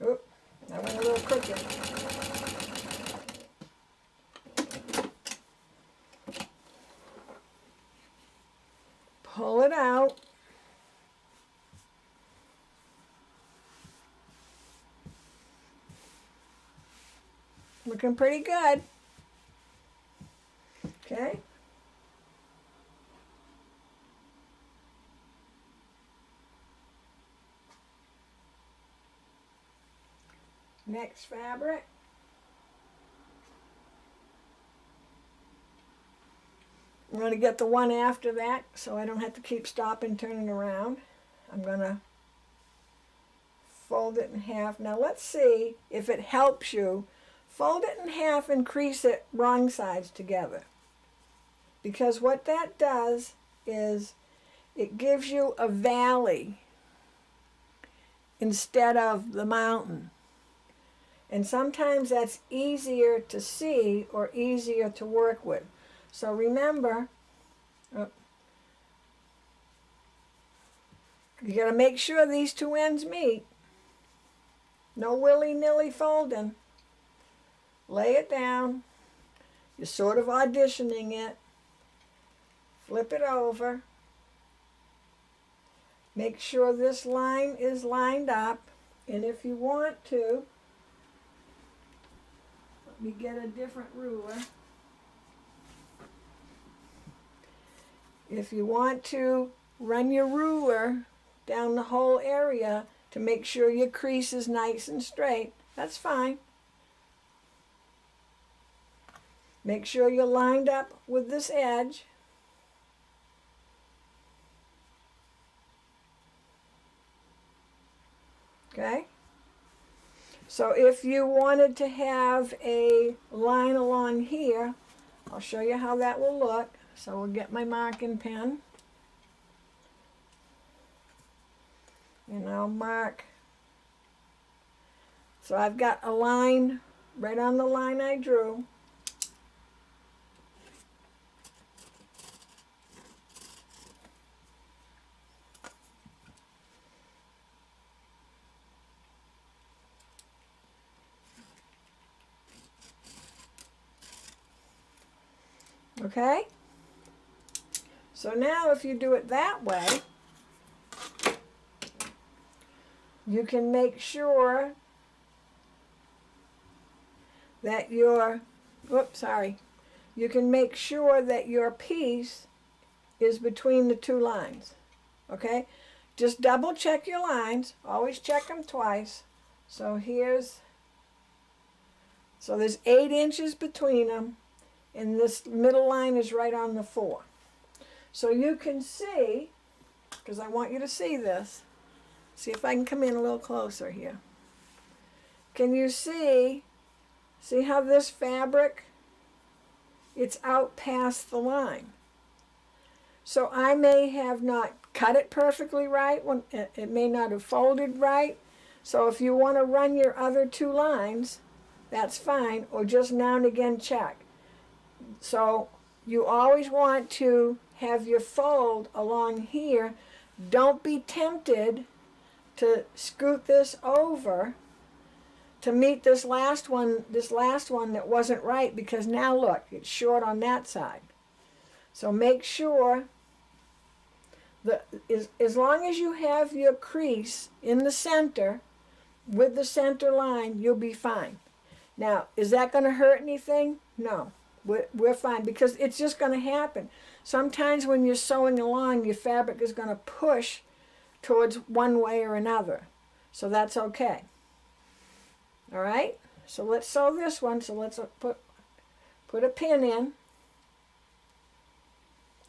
[SPEAKER 1] Oop, that went a little crooked. Pull it out. Looking pretty good. Okay. Next fabric. I'm going to get the one after that so I don't have to keep stopping, turning around. I'm going to fold it in half. Now let's see if it helps you. Fold it in half and crease it wrong sides together. Because what that does is it gives you a valley instead of the mountain. And sometimes that's easier to see or easier to work with. So remember, you got to make sure these two ends meet. No willy-nilly folding. Lay it down. You're sort of auditioning it. Flip it over. Make sure this line is lined up. And if you want to, let me get a different ruler. If you want to run your ruler down the whole area to make sure your crease is nice and straight, that's fine. Make sure you're lined up with this edge. Okay? So if you wanted to have a line along here, I'll show you how that will look. So we'll get my marking pen. And I'll mark. So I've got a line right on the line I drew. Okay? So now if you do it that way, you can make sure that your, you can make sure that your piece is between the two lines. Okay? Just double check your lines. Always check them twice. So there's 8 inches between them, and this middle line is right on the 4. So you can see, because I want you to see this, see if I can come in a little closer here. Can you see how this fabric, it's out past the line. So I may have not cut it perfectly right, when it may not have folded right. So if you want to run your other 2 lines, that's fine, or just now and again check. So you always want to have your fold along here. Don't be tempted to scoot this over to meet this last one that wasn't right, because now look, it's short on that side. So make sure that as long as you have your crease in the center with the center line, you'll be fine. Now, is that going to hurt anything? No. we're fine, because it's just going to happen. Sometimes when you're sewing along, your fabric is going to push towards one way or another. So that's okay. All right? So let's sew this one. So let's put a pin in.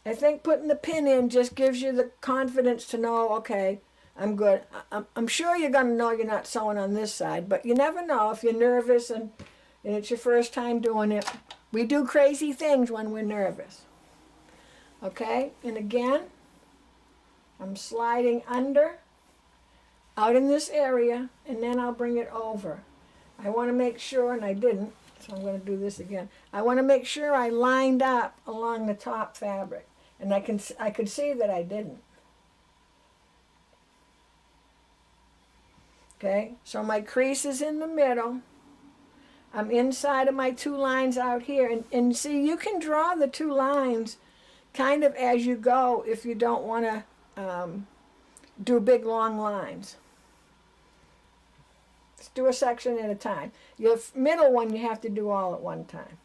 [SPEAKER 1] I think putting the pin in just gives you the confidence to know, okay, I'm good. I'm sure you're going to know you're not sewing on this side, but you never know if you're nervous and it's your first time doing it. We do crazy things when we're nervous. Okay, and again, I'm sliding under, out in this area, and then I'll bring it over. I want to make sure, and I didn't, so I'm going to do this again. I want to make sure I lined up along the top fabric, and I could see that I didn't. Okay, so my crease is in the middle. I'm inside of my 2 lines out here, and see, you can draw the 2 lines kind of as you go if you don't want to do big long lines. Let's do a section at a time. Your middle one you have to do all at one time.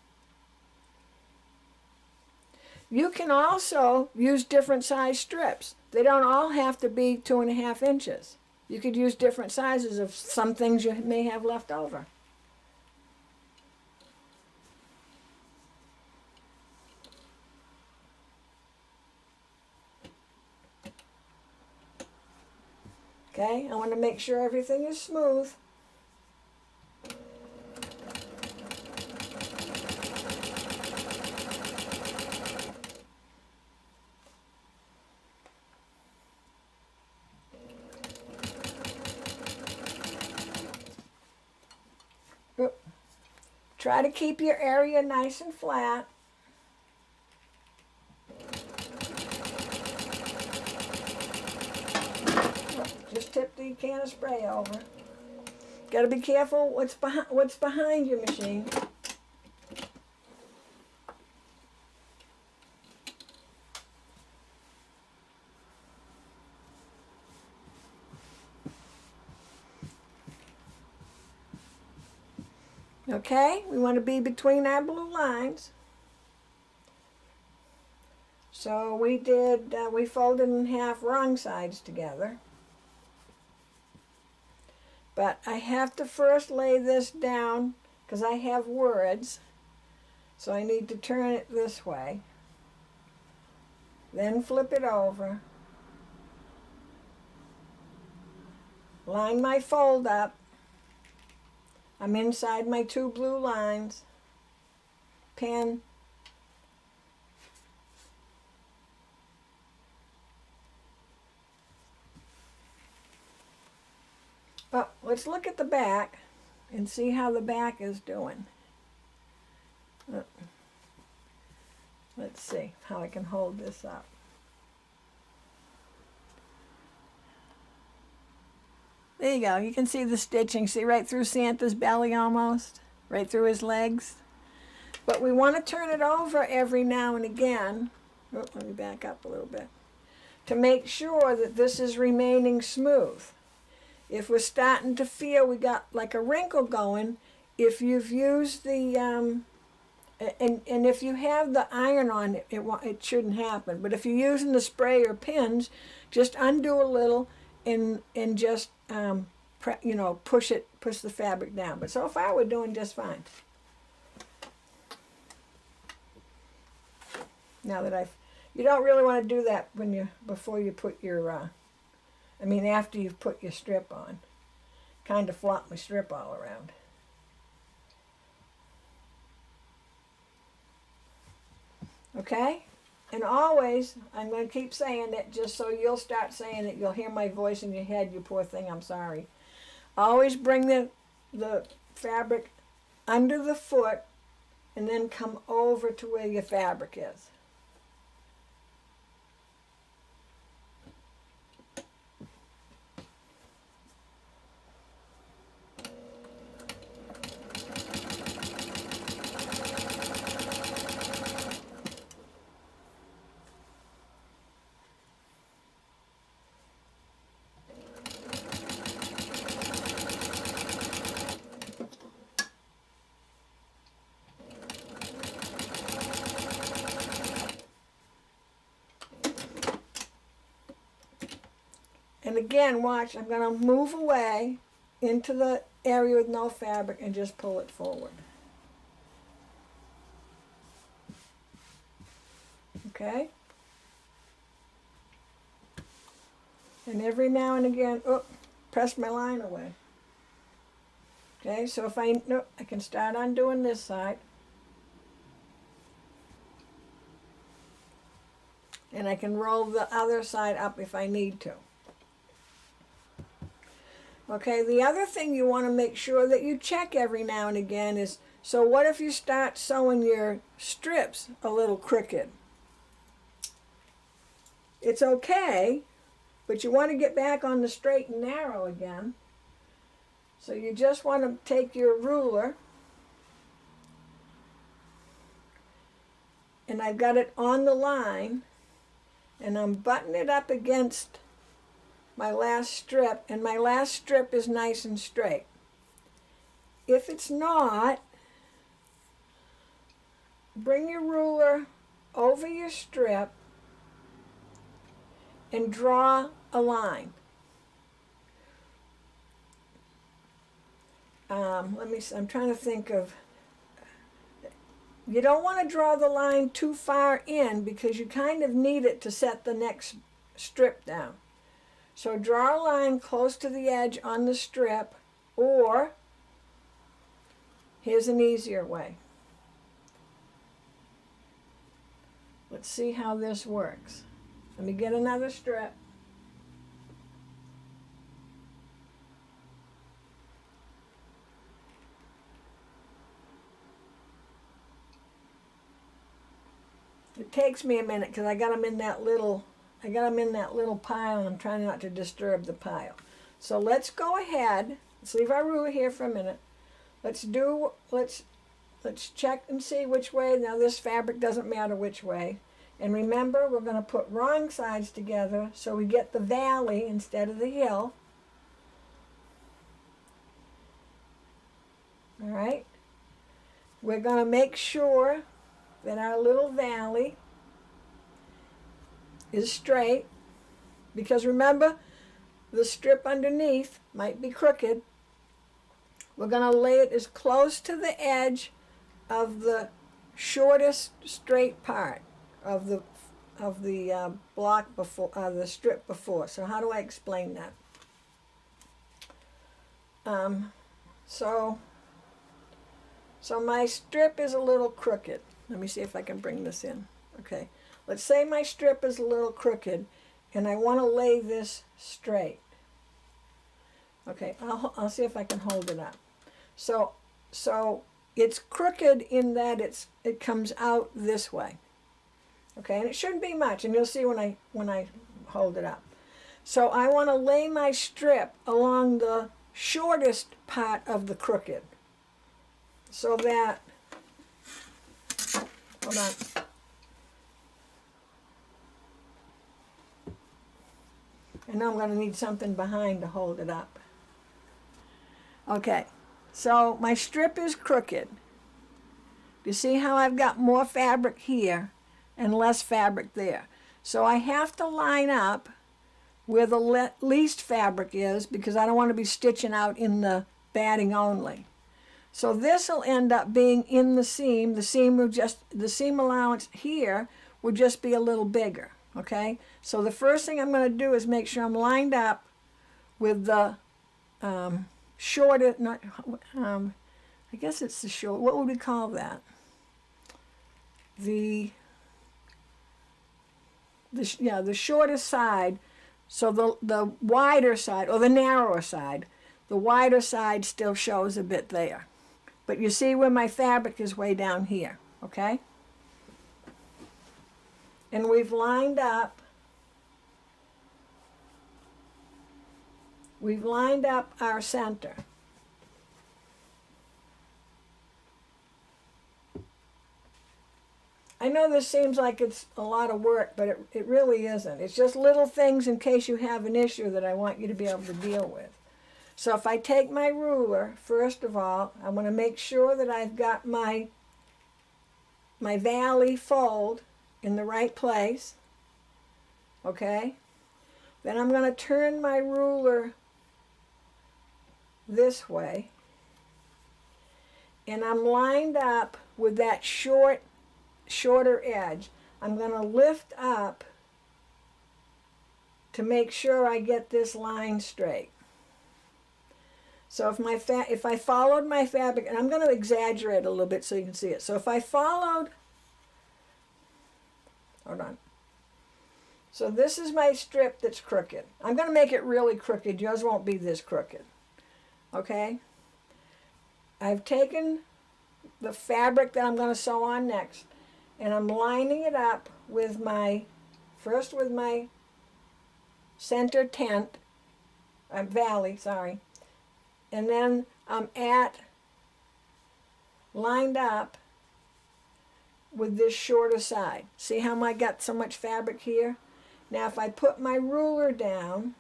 [SPEAKER 1] You can also use different size strips. They don't all have to be 2.5 inches. You could use different sizes of some things you may have left over. Okay, I want to make sure everything is smooth. Try to keep your area nice and flat. Just tip the can of spray over. Got to be careful what's behind your machine. Okay, we want to be between our blue lines. So we folded in half wrong sides together. But I have to first lay this down because I have words. So I need to turn it this way. Then flip it over. Line my fold up. I'm inside my 2 blue lines. Pin. But let's look at the back and see how the back is doing. Let's see how I can hold this up. There you go. You can see the stitching. See right through Santa's belly almost. Right through his legs. But we want to turn it over every now and again. Oh, let me back up a little bit. To make sure that this is remaining smooth. If we're starting to feel we got like a wrinkle going, if you've used the, and if you have the iron on it, it shouldn't happen. But if you're using the spray or pins, just undo a little and just push the fabric down. But so far we're doing just fine. Now that you don't really want to do that before you put your, after you've put your strip on. Kind of flop my strip all around. Okay? And always, I'm going to keep saying it just so you'll start saying it. You'll hear my voice in your head, you poor thing, I'm sorry. Always bring the fabric under the foot and then come over to where your fabric is. And again, watch, I'm going to move away into the area with no fabric and just pull it forward. Okay? And every now and again, press my line away. Okay, so if I can start undoing this side. And I can roll the other side up if I need to. Okay, the other thing you want to make sure that you check every now and again is, so what if you start sewing your strips a little crooked? It's okay, but you want to get back on the straight and narrow again. So you just want to take your ruler, and I've got it on the line, and I'm buttoning it up against my last strip, and my last strip is nice and straight. If it's not, bring your ruler over your strip and draw a line. Let me see, I'm trying to think of, you don't want to draw the line too far in because you kind of need it to set the next strip down. So draw a line close to the edge on the strip, or here's an easier way. Let's see how this works. Let me get another strip. It takes me a minute because I got them in that little pile, and I'm trying not to disturb the pile. So let's go ahead. Let's leave our ruler here for a minute. Let's check and see which way. Now this fabric doesn't matter which way. And remember, we're going to put wrong sides together so we get the valley instead of the hill. All right. We're going to make sure that our little valley is straight, because remember, the strip underneath might be crooked. We're going to lay it as close to the edge of the shortest straight part of the block before, the strip before. So how do I explain that? So my strip is a little crooked. Let me see if I can bring this in. Okay, let's say my strip is a little crooked and I want to lay this straight. Okay, I'll see if I can hold it up. So it's crooked in that it comes out this way. Okay, and it shouldn't be much, and you'll see when I hold it up. So I want to lay my strip along the shortest part of the crooked, so that, hold on. I know I'm going to need something behind to hold it up. Okay, so my strip is crooked. You see how I've got more fabric here and less fabric there. So I have to line up where the least fabric is, because I don't want to be stitching out in the batting only. So this will end up being in the seam. The seam allowance here would just be a little bigger. Okay, so the first thing I'm going to do is make sure I'm lined up with the shortest, I guess it's the short, what would we call that? The shortest side. So the wider side, or the narrower side, the wider side still shows a bit there. But you see where my fabric is way down here, okay? And we've lined up our center. I know this seems like it's a lot of work, but it really isn't. It's just little things in case you have an issue that I want you to be able to deal with. So if I take my ruler, first of all, I want to make sure that I've got my valley fold in the right place. Okay? Then I'm going to turn my ruler this way, and I'm lined up with that shorter edge. I'm going to lift up to make sure I get this line straight. So if I followed my fabric, and I'm going to exaggerate a little bit so you can see it. So if I followed, hold on. So this is my strip that's crooked. I'm going to make it really crooked. Yours won't be this crooked. Okay? I've taken the fabric that I'm going to sew on next, and I'm lining it up with first with my center tent, valley, sorry. And then I'm lined up with this shorter side. See how I got so much fabric here? Now if I put my ruler down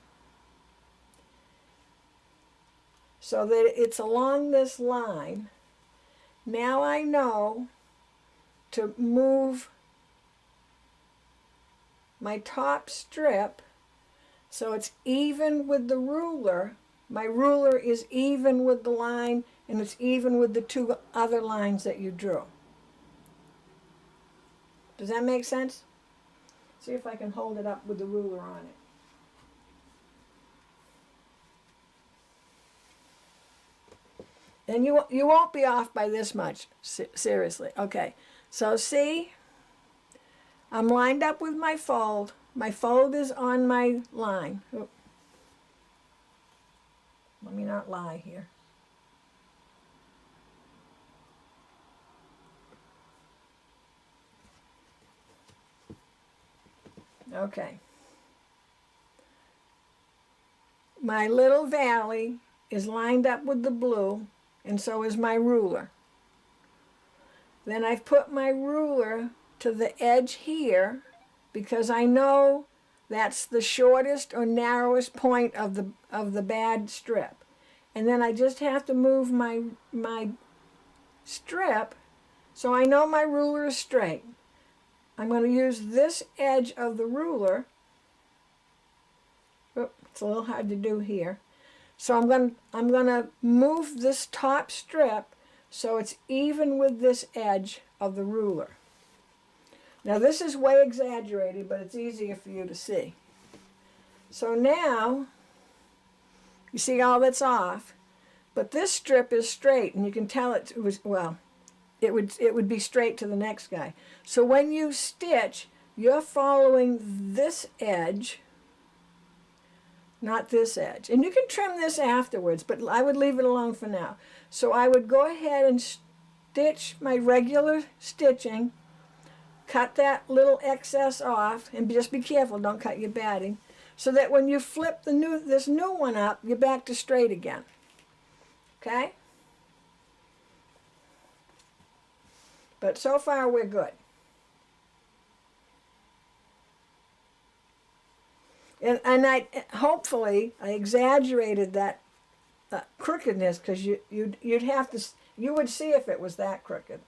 [SPEAKER 1] so that it's along this line, now I know to move my top strip so it's even with the ruler. My ruler is even with the line, and it's even with the two other lines that you drew. Does that make sense? See if I can hold it up with the ruler on it. And you won't be off by this much, seriously. Okay, so see, I'm lined up with my fold. My fold is on my line. Oop. Let me not lie here. Okay. My little valley is lined up with the blue, and so is my ruler. Then I've put my ruler to the edge here because I know that's the shortest or narrowest point of the bad strip. And then I just have to move my strip so I know my ruler is straight. I'm going to use this edge of the ruler. Oh, it's a little hard to do here. So I'm going to move this top strip so it's even with this edge of the ruler. Now this is way exaggerated, but it's easier for you to see. So now, you see all that's off, but this strip is straight, and you can tell it would be straight to the next guy. So when you stitch, you're following this edge, not this edge. And you can trim this afterwards, but I would leave it alone for now. So I would go ahead and stitch my regular stitching, cut that little excess off, and just be careful, don't cut your batting, so that when you flip this new one up, you're back to straight again. Okay? But so far we're good. And hopefully I exaggerated that crookedness, because you would see if it was that crooked.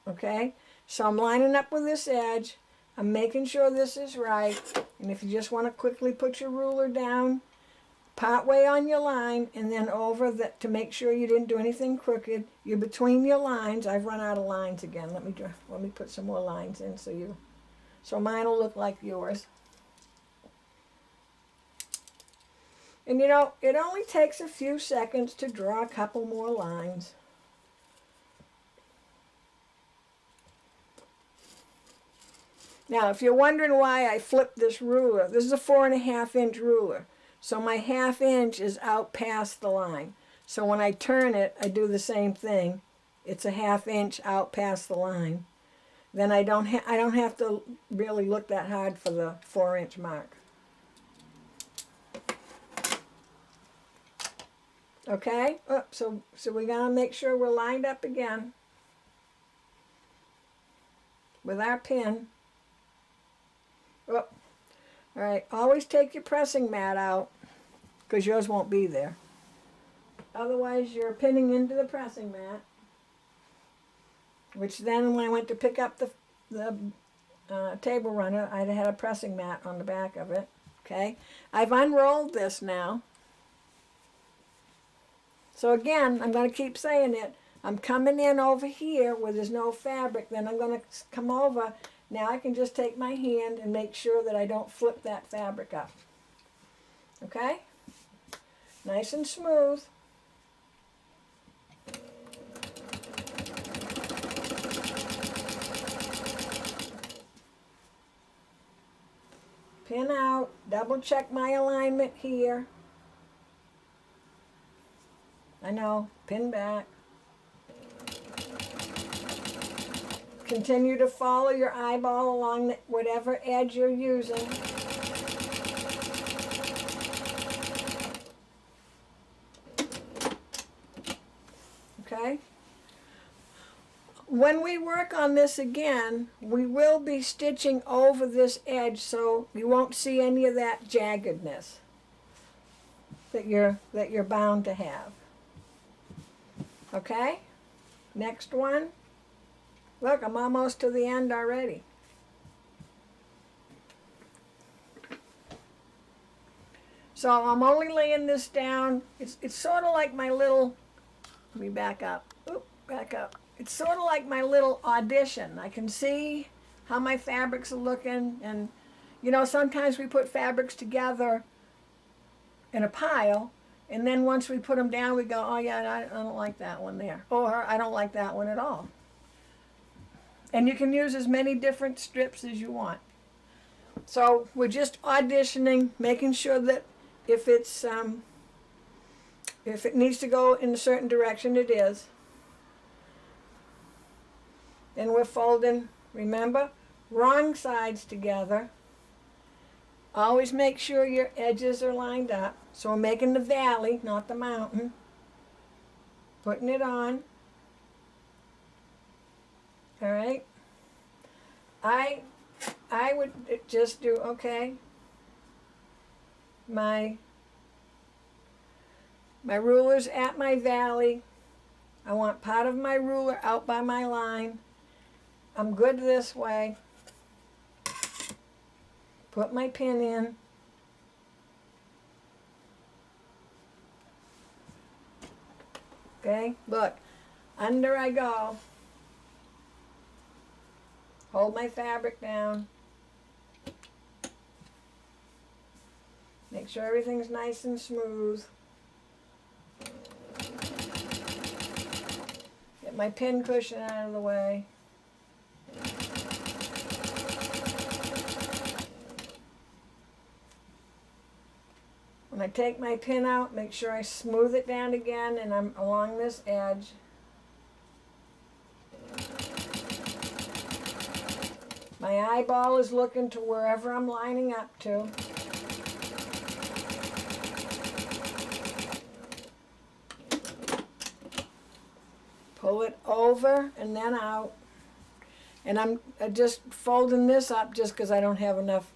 [SPEAKER 1] Okay, so I'm lining up with this edge. I'm making sure this is right. And if you just want to quickly put your ruler down, part way on your line, and then over to make sure you didn't do anything crooked. You're between your lines. I've run out of lines again. Let me put some more lines in so mine will look like yours. And you know, it only takes a few seconds to draw a couple more lines. Now, if you're wondering why I flipped this ruler, this is a 4.5 inch ruler. So my 1/2 inch is out past the line. So when I turn it, I do the same thing. It's a 1/2 inch out past the line. Then I don't have to really look that hard for the 4-inch mark. Okay? Oh, so we gotta make sure we're lined up again with our pin. Oh, all right, always take your pressing mat out, because yours won't be there. Otherwise, you're pinning into the pressing mat, which then when I went to pick up the table runner. I had a pressing mat on the back of it. Okay, I've unrolled this now. So again, I'm going to keep saying it. I'm coming in over here where there's no fabric. Then I'm going to come over. Now I can just take my hand and make sure that I don't flip that fabric up. Okay? Nice and smooth. Pin out, double check my alignment here. I know, pin back. Continue to follow your eyeball along whatever edge you're using. Okay? When we work on this again, we will be stitching over this edge so you won't see any of that jaggedness that you're bound to have. Okay? Next one. Look, I'm almost to the end already. So I'm only laying this down. It's sort of like my little, let me back up. Oop, back up. It's sort of like my little audition. I can see how my fabrics are looking, and you know, sometimes we put fabrics together in a pile, and then once we put them down, we go, oh yeah, I don't like that one there, or I don't like that one at all. And you can use as many different strips as you want. So we're just auditioning, making sure that if it needs to go in a certain direction, it is. Then we're folding, remember, wrong sides together. Always make sure your edges are lined up. So we're making the valley, not the mountain. Putting it on. All right. I would just do, okay, my ruler's at my valley. I want part of my ruler out by my line. I'm good this way. Put my pin in. Okay, look, under I go. Hold my fabric down. Make sure everything's nice and smooth. Get my pin cushion out of the way. When I take my pin out, make sure I smooth it down again, and I'm along this edge. My eyeball is looking to wherever I'm lining up to. Pull it over and then out. And I'm just folding this up just because I don't have enough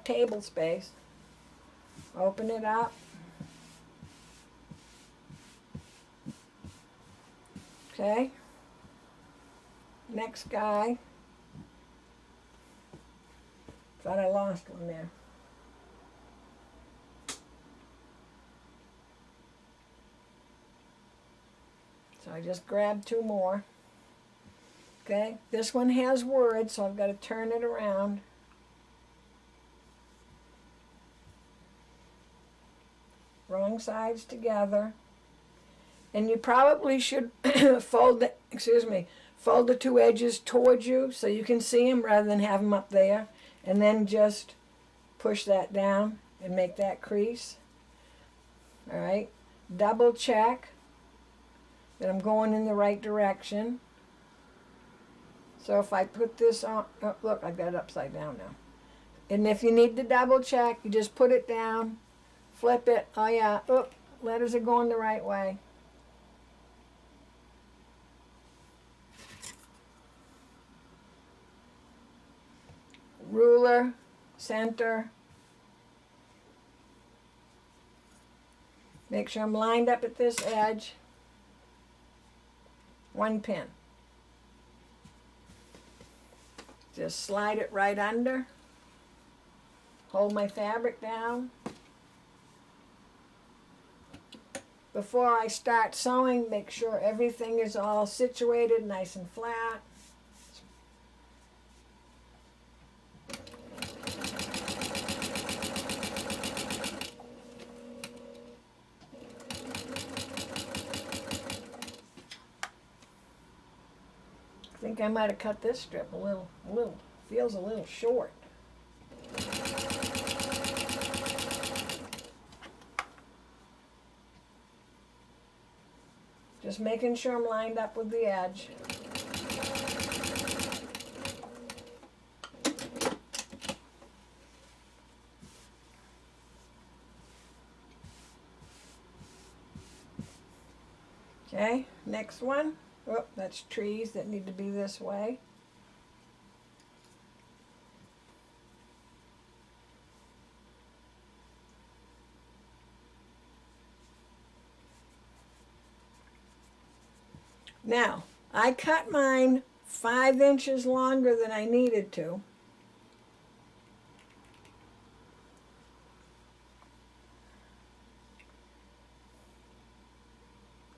[SPEAKER 1] table space. Open it up. Okay. Next guy. Thought I lost one there. So I just grabbed two more. Okay, this one has words, so I've got to turn it around. Wrong sides together. And you probably should fold the two edges towards you so you can see them rather than have them up there. And then just push that down and make that crease. All right, double check that I'm going in the right direction. So if I put this on, oh, look, I've got it upside down now. And if you need to double check, you just put it down, flip it. Oh yeah, oh, letters are going the right way. Ruler, center. Make sure I'm lined up at this edge. One pin. Just slide it right under. Hold my fabric down. Before I start sewing, make sure everything is all situated nice and flat. I think I might have cut this strip a little, feels a little short. Just making sure I'm lined up with the edge. Okay, next one. Oh, that's trees that need to be this way. Now, I cut mine 5 inches longer than I needed to.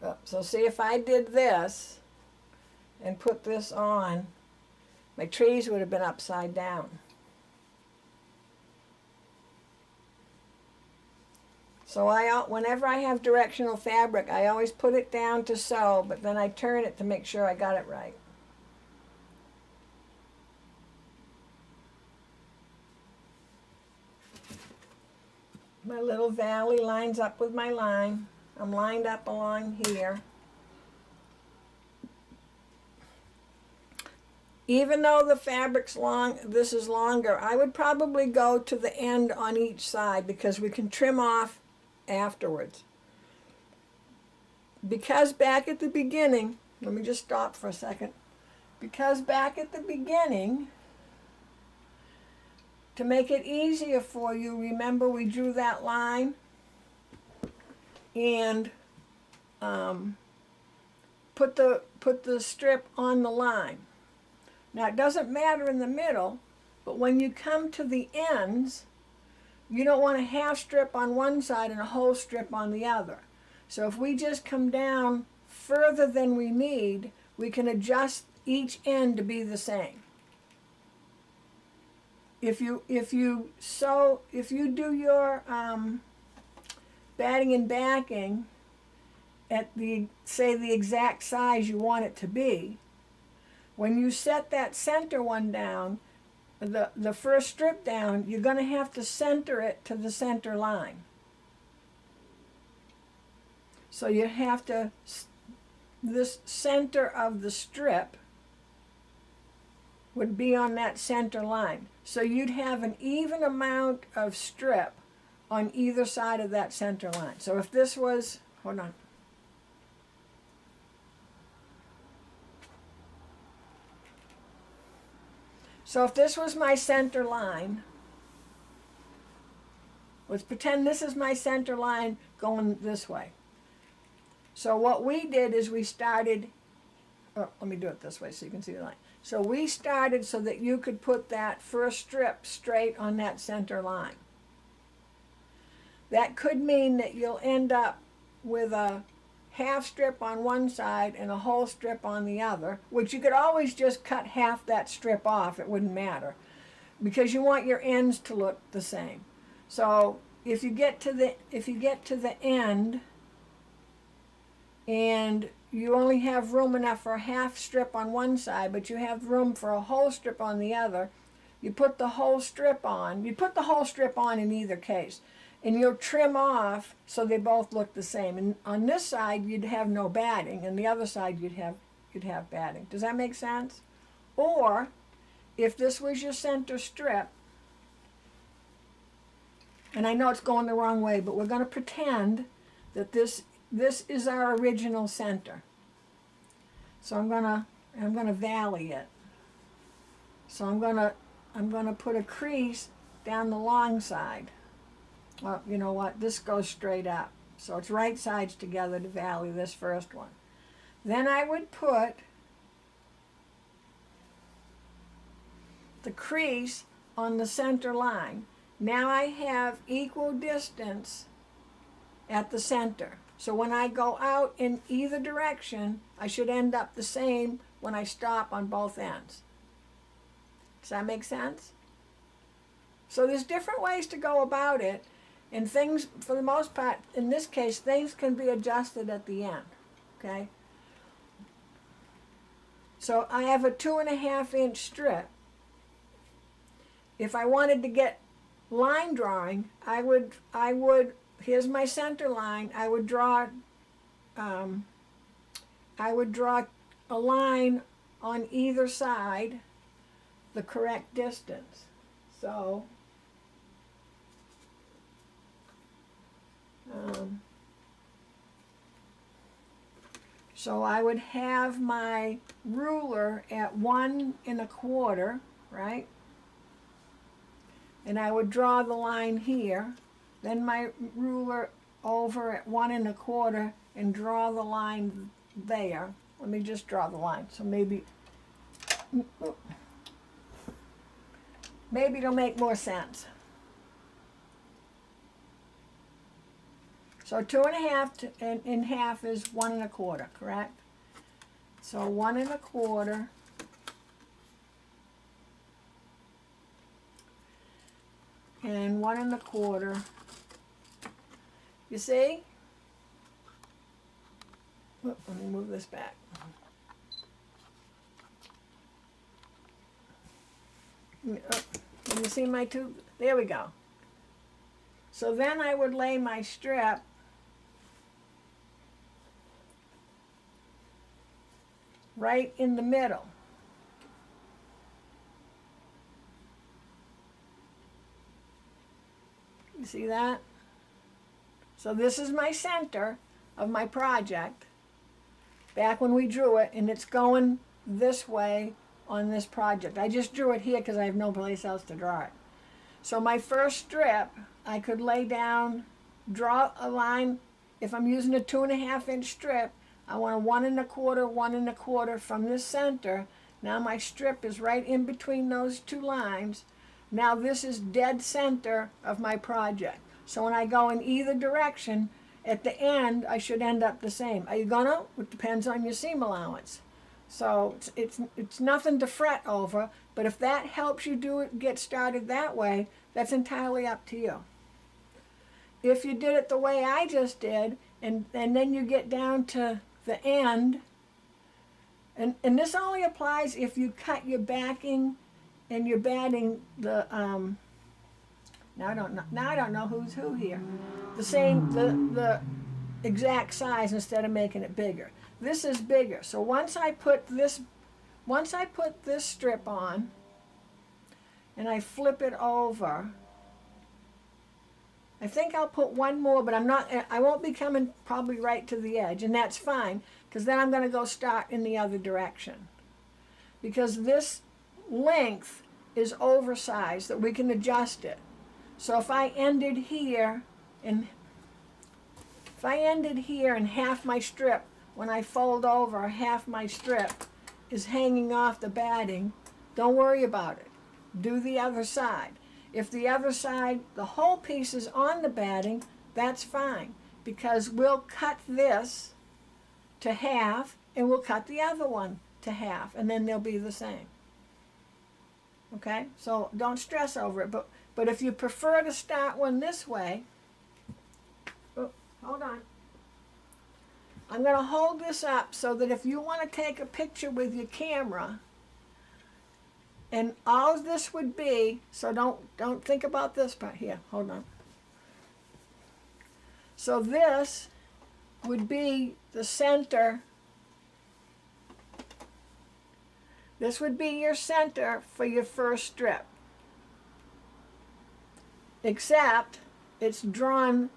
[SPEAKER 1] Oh, so see, if I did this and put this on, my trees would have been upside down. So whenever I have directional fabric, I always put it down to sew, but then I turn it to make sure I got it right. My little valley lines up with my line. I'm lined up along here. Even though the fabric's long, this is longer, I would probably go to the end on each side because we can trim off afterwards. Because back at the beginning, let me just stop for a second. Because back at the beginning, to make it easier for you, remember we drew that line and put the strip on the line. Now it doesn't matter in the middle, but when you come to the ends, you don't want a half strip on one side and a whole strip on the other. So if we just come down further than we need, we can adjust each end to be the same. If you do your batting and backing at the exact size you want it to be, when you set that center one down, the first strip down, you're going to have to center it to the center line. So you have to, this center of the strip would be on that center line. So you'd have an even amount of strip on either side of that center line. So if this was, hold on. So if this was my center line, let's pretend this is my center line going this way. So what we did is we started, oh, let me do it this way so you can see the line. So we started so that you could put that first strip straight on that center line. That could mean that you'll end up with a half strip on one side and a whole strip on the other, which you could always just cut half that strip off, it wouldn't matter, because you want your ends to look the same. So if you get to the end and you only have room enough for a half strip on one side, but you have room for a whole strip on the other, you put the whole strip on. You put the whole strip on in either case, and you'll trim off so they both look the same. And on this side, you'd have no batting, and the other side, you'd have batting. Does that make sense? Or, if this was your center strip, and I know it's going the wrong way, but we're going to pretend that this is our original center. So I'm gonna valley it. So I'm gonna put a crease down the long side. Well, you know what? This goes straight up. So it's right sides together to valley this first one. Then I would put the crease on the center line. Now I have equal distance at the center. So when I go out in either direction, I should end up the same when I stop on both ends. Does that make sense? So there's different ways to go about it, and things, for the most part, in this case, things can be adjusted at the end, okay? So I have a 2.5 inch strip. If I wanted to get line drawing, I would, here's my center line, I would draw a line on either side the correct distance. So so I would have my ruler at 1 1/4, right? And I would draw the line here, then my ruler over at 1 1/4 and draw the line there. Let me just draw the line, so maybe it'll make more sense. So 2.5 and half is 1 1/4, correct? So 1 1/4 and 1 1/4. You see? Let me move this back. Can you see my two? There we go. So then I would lay my strip right in the middle. You see that? So this is my center of my project back when we drew it, and it's going this way on this project. I just drew it here because I have no place else to draw it. So my first strip, I could lay down, draw a line. If I'm using a 2.5 inch strip, I want a 1 1/4, 1 1/4 from this center. Now my strip is right in between those two lines. Now this is dead center of my project. So when I go in either direction, at the end, I should end up the same. Are you gonna? It depends on your seam allowance. So it's nothing to fret over, but if that helps you get started that way, that's entirely up to you. If you did it the way I just did, and then you get down to the end, and this only applies if you cut your backing and you're batting the now I don't know who's who here. The exact size instead of making it bigger. This is bigger. So once I put this strip on and I flip it over, I think I'll put one more, but I won't be coming probably right to the edge, and that's fine, because then I'm going to go start in the other direction. Because this length is oversized, that we can adjust it. So if I ended here and half my strip, when I fold over, half my strip is hanging off the batting, don't worry about it. Do the other side. If the other side, the whole piece is on the batting, that's fine, because we'll cut this to half and we'll cut the other one to half, and then they'll be the same. Okay? So don't stress over it, but if you prefer to start one this way, oh, hold on. I'm going to hold this up so that if you want to take a picture with your camera, and all this would be, so don't think about this part here, hold on. So this would be the center. This would be your center for your first strip. Except it's drawn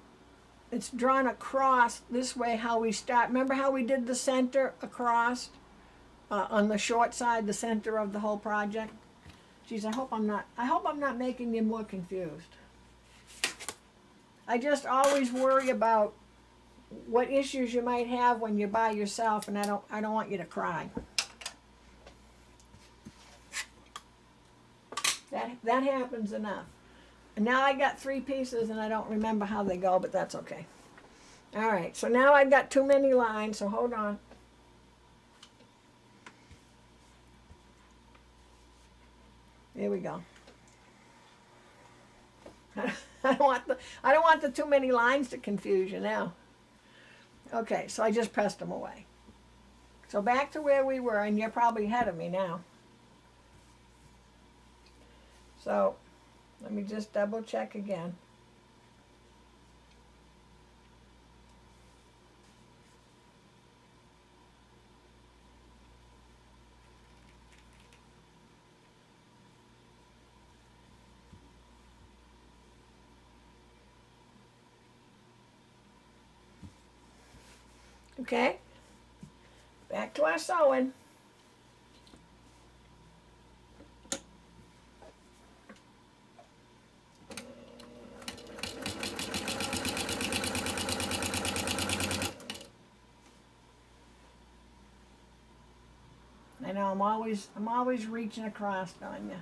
[SPEAKER 1] across this way how we start. Remember how we did the center across on the short side, the center of the whole project? Geez, I hope I'm not making you more confused. I just always worry about what issues you might have when you're by yourself, and I don't want you to cry. That happens enough. And now I got 3 pieces and I don't remember how they go, but that's okay. All right, so now I've got too many lines, so hold on. There we go. I don't want the too many lines to confuse you now. Okay, so I just pressed them away. So back to where we were, and you're probably ahead of me now. So let me just double check again. Okay, back to our sewing. I know I'm always reaching across on you.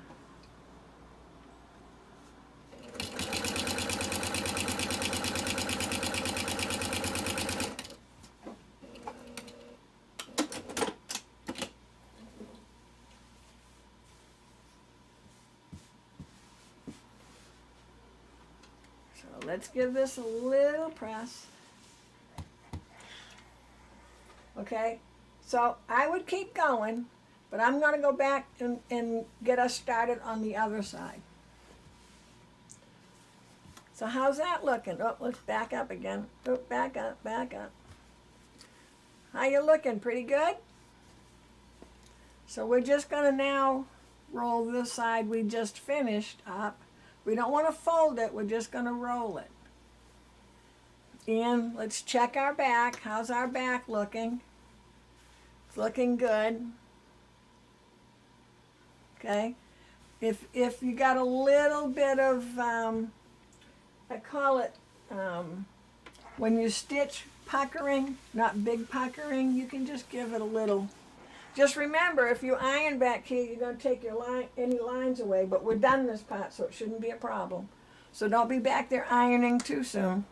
[SPEAKER 1] So let's give this a little press. Okay, so I would keep going, but I'm going to go back and get us started on the other side. So how's that looking? Oh, let's back up again. Oh, back up, back up. How you looking? Pretty good? So we're just going to now roll this side we just finished up. We don't want to fold it, we're just going to roll it. And let's check our back. How's our back looking? It's looking good. Okay. If you got a little bit of, I call it, when you stitch puckering, not big puckering, you can just give it a little. Just remember, if you iron back here, you're going to take your any lines away, but we're done this part, so it shouldn't be a problem. So don't be back there ironing too soon.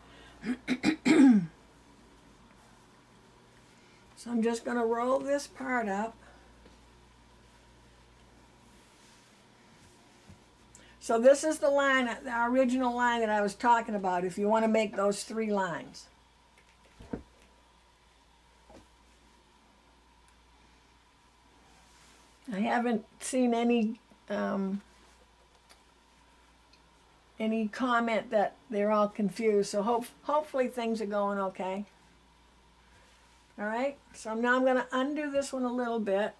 [SPEAKER 1] So I'm just going to roll this part up. So this is the line, the original line that I was talking about, if you want to make those 3 lines. I haven't seen any comment that they're all confused, so hopefully things are going okay. All right, so now I'm going to undo this one a little bit.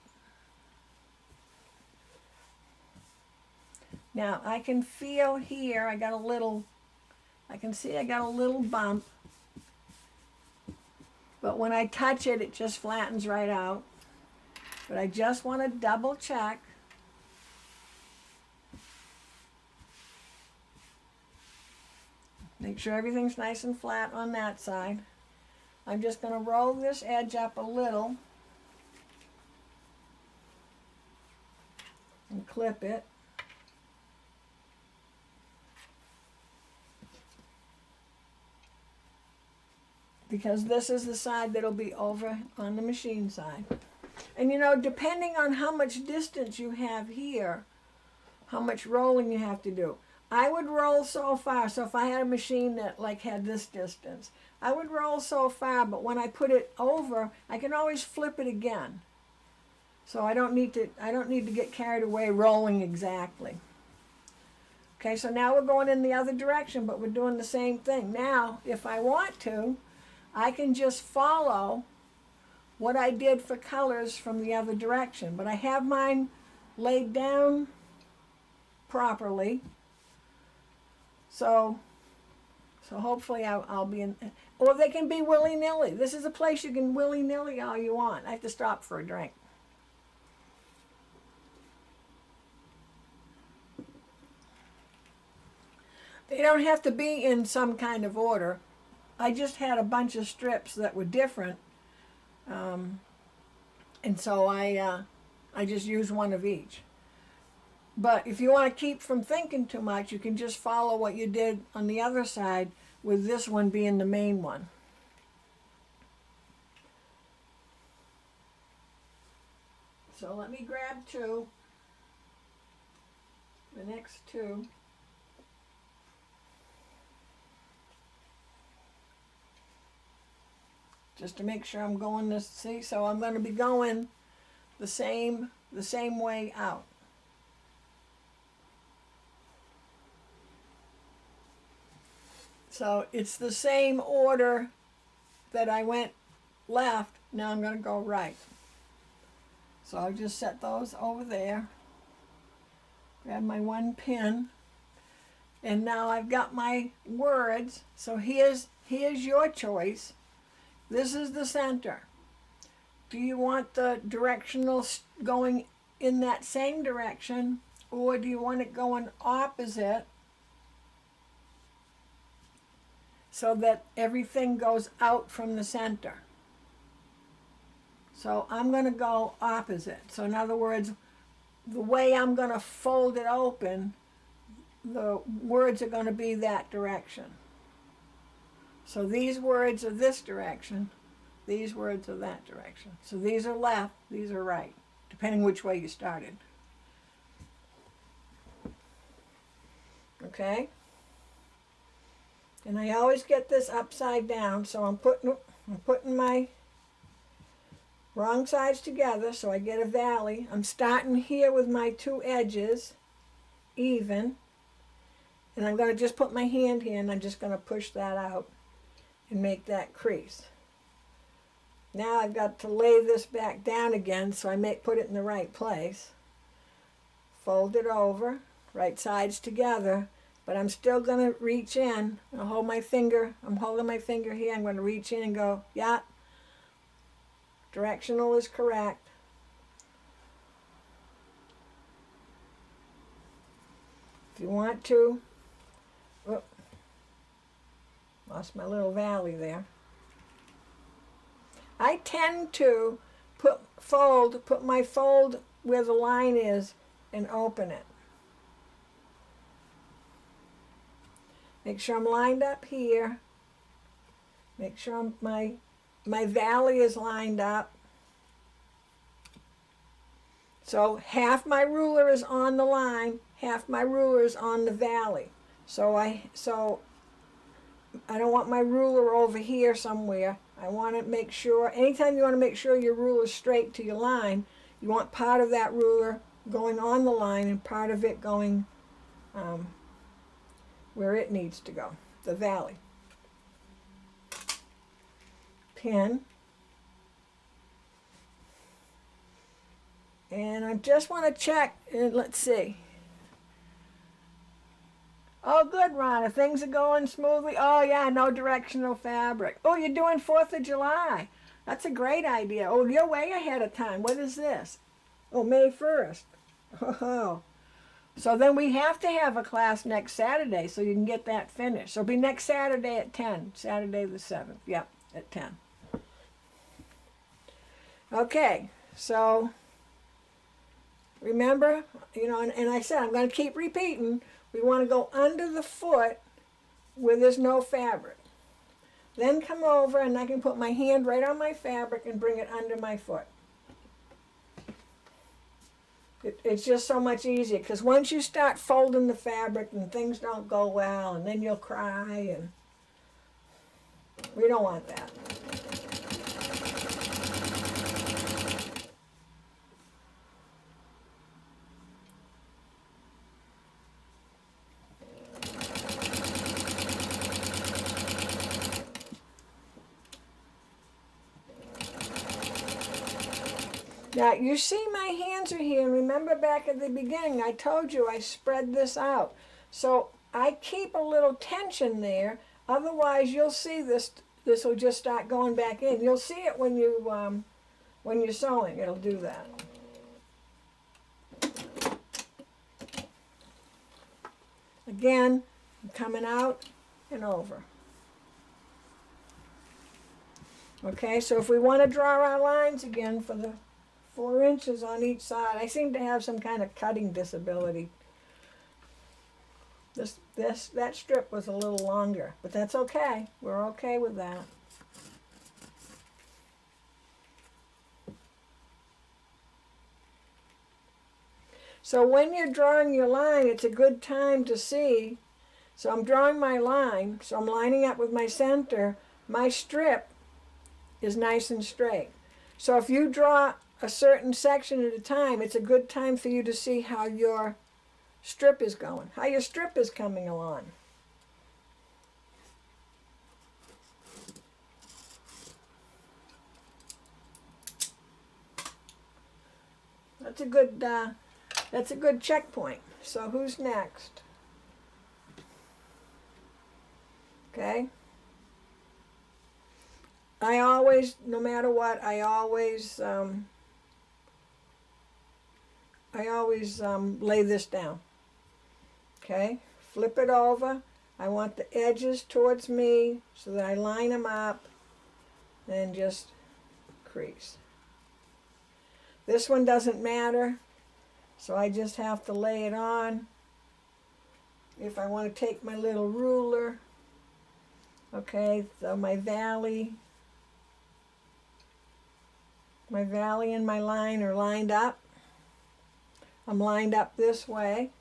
[SPEAKER 1] Now I can feel here, I can see I got a little bump, but when I touch it, it just flattens right out. But I just want to double check. Make sure everything's nice and flat on that side. I'm just going to roll this edge up a little and clip it. Because this is the side that'll be over on the machine side. And you know, depending on how much distance you have here, how much rolling you have to do. I would roll so far, so if I had a machine that like had this distance, I would roll so far, but when I put it over, I can always flip it again. So I don't need to get carried away rolling exactly. Okay, so now we're going in the other direction, but we're doing the same thing. Now, if I want to, I can just follow what I did for colors from the other direction. But I have mine laid down properly. So hopefully I'll be in, or they can be willy-nilly. This is a place you can willy-nilly all you want. I have to stop for a drink. They don't have to be in some kind of order. I just had a bunch of strips that were different. And so I just used one of each. But if you want to keep from thinking too much, you can just follow what you did on the other side, with this one being the main one. So let me grab two, the next two. Just to make sure I'm going this, see, so I'm going to be going the same way out. So it's the same order that I went left. Now I'm going to go right. So I'll just set those over there. Grab my one pin. And now I've got my words. So here's your choice. This is the center. Do you want the directional going in that same direction, or do you want it going opposite so that everything goes out from the center? So I'm going to go opposite. So in other words, the way I'm going to fold it open, the words are going to be that direction. So these words are this direction, these words are that direction. So these are left, these are right, depending which way you started. Okay? And I always get this upside down, so I'm putting my wrong sides together so I get a valley. I'm starting here with my two edges even, and I'm going to just put my hand here and I'm just going to push that out and make that crease. Now I've got to lay this back down again so I may put it in the right place. Fold it over, right sides together, but I'm still going to reach in. I'll hold my finger, I'm holding my finger here, I'm going to reach in and go, yeah, directional is correct. If you want to, oh, lost my little valley there. I tend to put my fold where the line is and open it. Make sure I'm lined up here. Make sure my valley is lined up. So half my ruler is on the line, half my ruler is on the valley. So I don't want my ruler over here somewhere. I want to make sure, anytime you want to make sure your ruler is straight to your line, you want part of that ruler going on the line and part of it going where it needs to go, the valley. Pin. And I just want to check, and let's see. Oh, good, Rhonda. Things are going smoothly. Oh, yeah, no directional fabric. Oh, you're doing 4th of July. That's a great idea. Oh, you're way ahead of time. What is this? Oh, May 1st. Oh. So then we have to have a class next Saturday so you can get that finished. So it'll be next Saturday at 10. Saturday the 7th. Yep, at 10. Okay, so remember, you know, and I said I'm going to keep repeating, we want to go under the foot where there's no fabric. Then come over and I can put my hand right on my fabric and bring it under my foot. It's just so much easier, because once you start folding the fabric and things don't go well, and then you'll cry, and we don't want that. Now, you see my hands are here, and remember back at the beginning, I told you I spread this out. So I keep a little tension there, otherwise you'll see this will just start going back in. You'll see it when you're sewing, it'll do that. Again, I'm coming out and over. Okay, so if we want to draw our lines again for 4 inches on each side. I seem to have some kind of cutting disability. That strip was a little longer, but that's okay. We're okay with that. So when you're drawing your line, it's a good time to see. So I'm drawing my line, so I'm lining up with my center. My strip is nice and straight. So if you draw a certain section at a time, it's a good time for you to see how your strip is going, how your strip is coming along. That's a good checkpoint. So who's next? Okay. I always, no matter what, I always lay this down. Okay, flip it over. I want the edges towards me so that I line them up and just crease. This one doesn't matter, so I just have to lay it on. If I want to take my little ruler, okay, so my valley and my line are lined up. I'm lined up this way.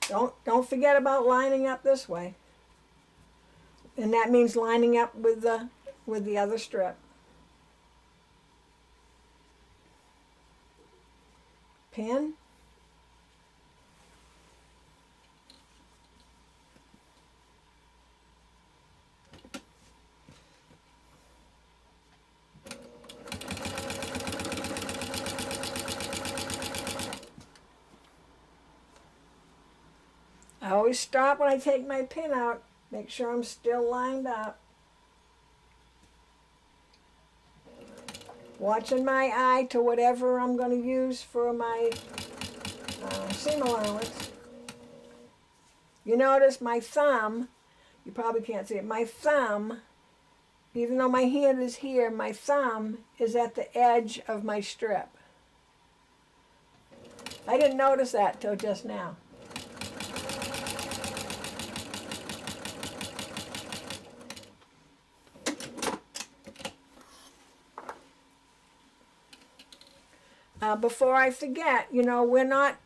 [SPEAKER 1] Don't forget about lining up this way. And that means lining up with the other strip. Pin. I always stop when I take my pin out, make sure I'm still lined up. Watching my eye to whatever I'm going to use for my seam allowance. You notice my thumb, you probably can't see it, my thumb, even though my hand is here, my thumb is at the edge of my strip. I didn't notice that till just now. Before I forget, you know, we're not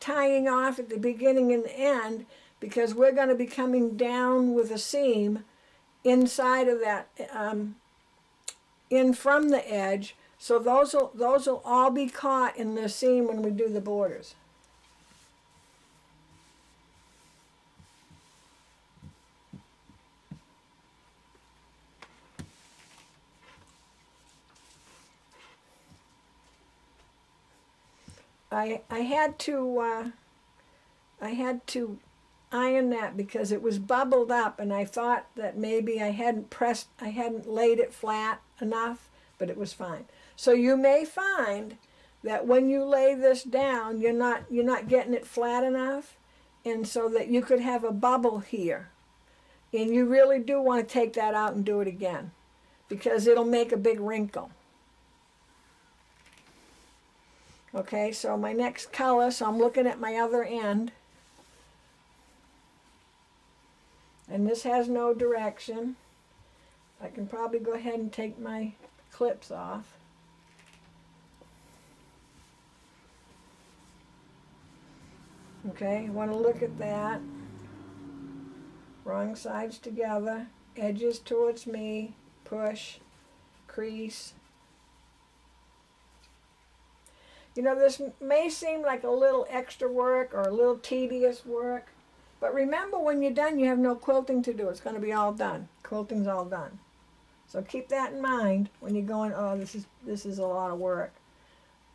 [SPEAKER 1] tying off at the beginning and the end, because we're going to be coming down with a seam inside of that, in from the edge. So those will all be caught in the seam when we do the borders. I had to iron that because it was bubbled up, and I thought that maybe I hadn't laid it flat enough, but it was fine. So you may find that when you lay this down, you're not getting it flat enough, and so that you could have a bubble here, and you really do want to take that out and do it again, because it'll make a big wrinkle. Okay, so my next color, so I'm looking at my other end. And this has no direction. I can probably go ahead and take my clips off. Okay, I want to look at that. Wrong sides together, edges towards me, push, crease. You know, this may seem like a little extra work or a little tedious work, but remember, when you're done, you have no quilting to do. It's going to be all done. Quilting's all done. So keep that in mind when you're going, oh, this is a lot of work.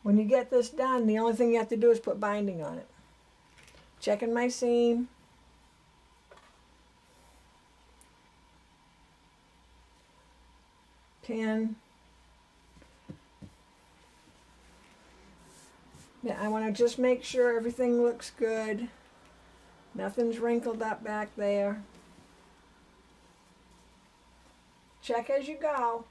[SPEAKER 1] When you get this done, the only thing you have to do is put binding on it. Checking my seam. Pin. Yeah, I want to just make sure everything looks good. Nothing's wrinkled up back there. Check as you go.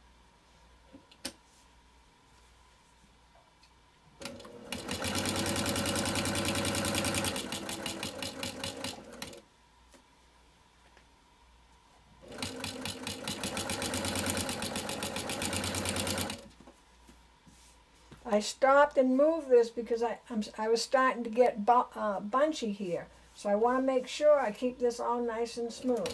[SPEAKER 1] I stopped and moved this because I was starting to get bunchy here. So I want to make sure I keep this all nice and smooth.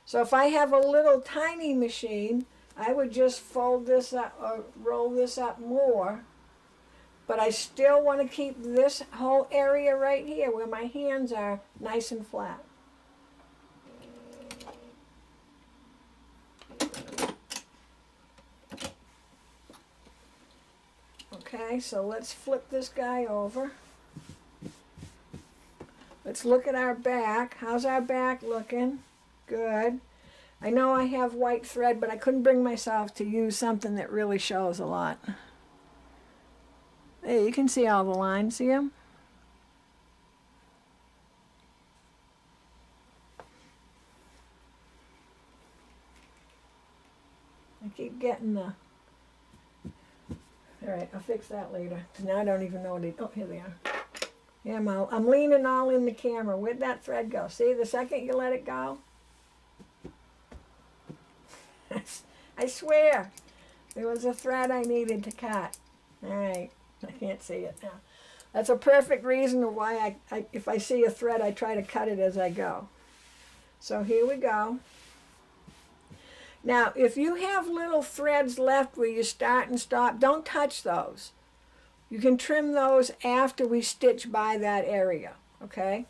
[SPEAKER 1] So if I have a little tiny machine, I would just fold this up or roll this up more. But I still want to keep this whole area right here where my hands are nice and flat. Okay, so let's flip this guy over. Let's look at our back. How's our back looking? Good. I know I have white thread, but I couldn't bring myself to use something that really shows a lot. Hey, you can see all the lines, see them? I keep getting the... Alright, I'll fix that later. Now I don't even know what it... Oh, here they are. Yeah, I'm leaning all in the camera. Where'd that thread go? See, the second you let it go? I swear, there was a thread I needed to cut. Alright, I can't see it now. That's a perfect reason why if I see a thread, I try to cut it as I go. So here we go. Now, if you have little threads left where you start and stop, don't touch those. You can trim those after we stitch by that area, okay?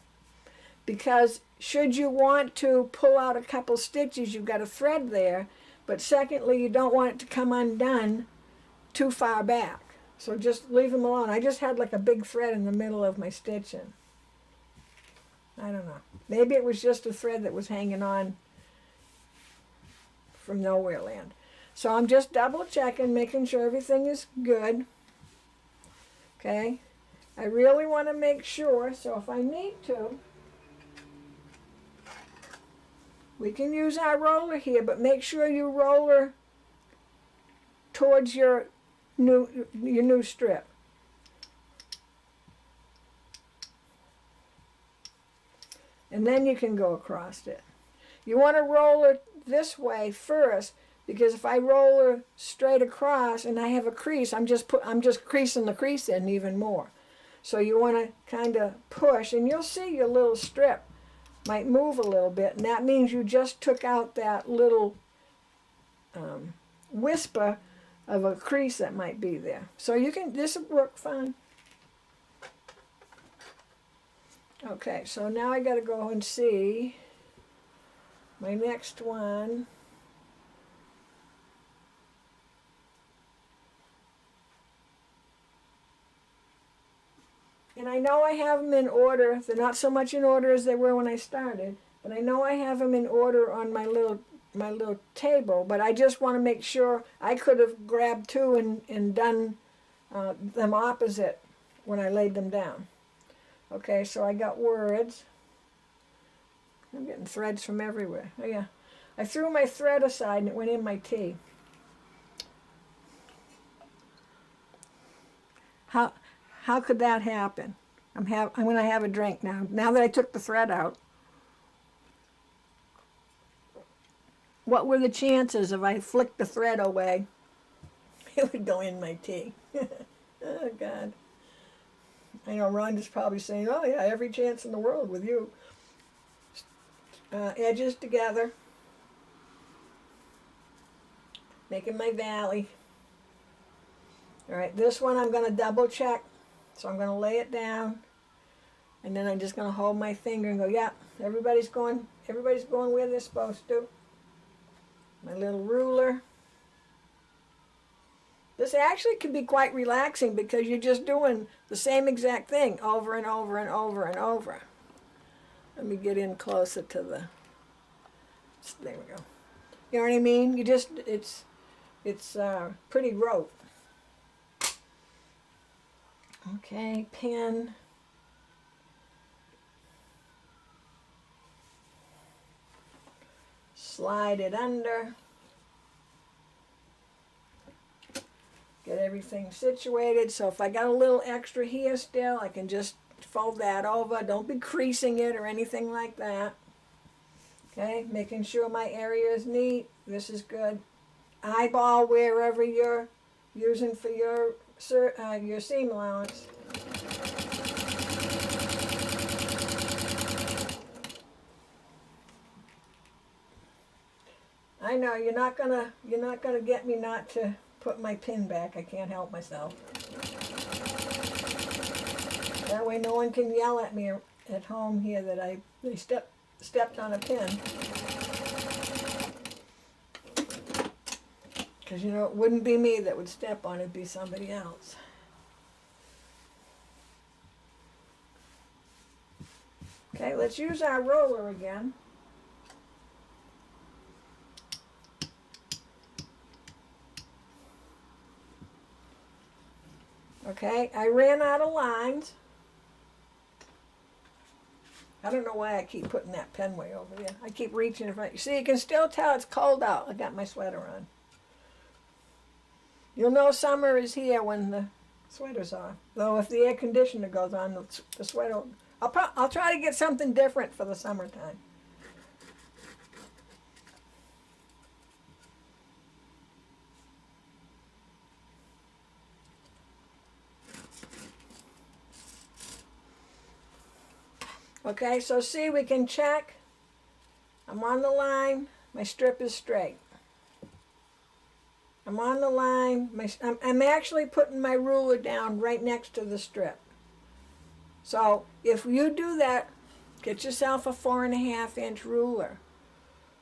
[SPEAKER 1] Because should you want to pull out a couple stitches, you've got a thread there, but secondly, you don't want it to come undone too far back. So just leave them alone. I just had like a big thread in the middle of my stitching. I don't know. Maybe it was just a thread that was hanging on from nowhere land. So I'm just double checking, making sure everything is good. Okay, I really want to make sure, so if I need to, we can use our roller here, but make sure you roller towards your new strip. And then you can go across it. You want to roller this way first, because if I roller straight across and I have a crease, I'm just creasing the crease in even more. So you want to kind of push, and you'll see your little strip might move a little bit, and that means you just took out that little whisper of a crease that might be there. So you can, this will work fine. Okay, so now I got to go and see my next one. And I know I have them in order. They're not so much in order as they were when I started, but I know I have them in order on my little table, but I just want to make sure. I could have grabbed two and done them opposite when I laid them down. Okay, so I got words. I'm getting threads from everywhere. Oh yeah, I threw my thread aside and it went in my tea. How could that happen? I'm going to have a drink now. Now that I took the thread out. What were the chances if I flicked the thread away? It would go in my tea. Oh, God. I know Rhonda's probably saying, oh, yeah, every chance in the world with you. Edges together. Making my valley. All right, this one I'm going to double check. So I'm going to lay it down, and then I'm just going to hold my finger and go, yeah, everybody's going where they're supposed to. My little ruler. This actually can be quite relaxing because you're just doing the same exact thing over and over and over and over. Let me get in closer to the, there we go. You know what I mean? You just, it's pretty rote. Okay, pin. Slide it under. Get everything situated. So if I got a little extra here still, I can just fold that over. Don't be creasing it or anything like that. Okay, making sure my area is neat. This is good. Eyeball wherever your using for your seam allowance. I know you're not gonna get me not to put my pin back. I can't help myself. That way no one can yell at me at home here that they stepped on a pin. Because, you know, it wouldn't be me that would step on it, it'd be somebody else. Okay, let's use our roller again. Okay, I ran out of lines. I don't know why I keep putting that pen way over there. I keep reaching in front. You see, you can still tell it's cold out. I got my sweater on. You'll know summer is here when the sweater's on. Though if the air conditioner goes on, the sweater... I'll try to get something different for the summertime. Okay, so see, we can check. I'm on the line. My strip is straight. I'm on the line. I'm actually putting my ruler down right next to the strip. So if you do that, get yourself a 4.5-inch ruler.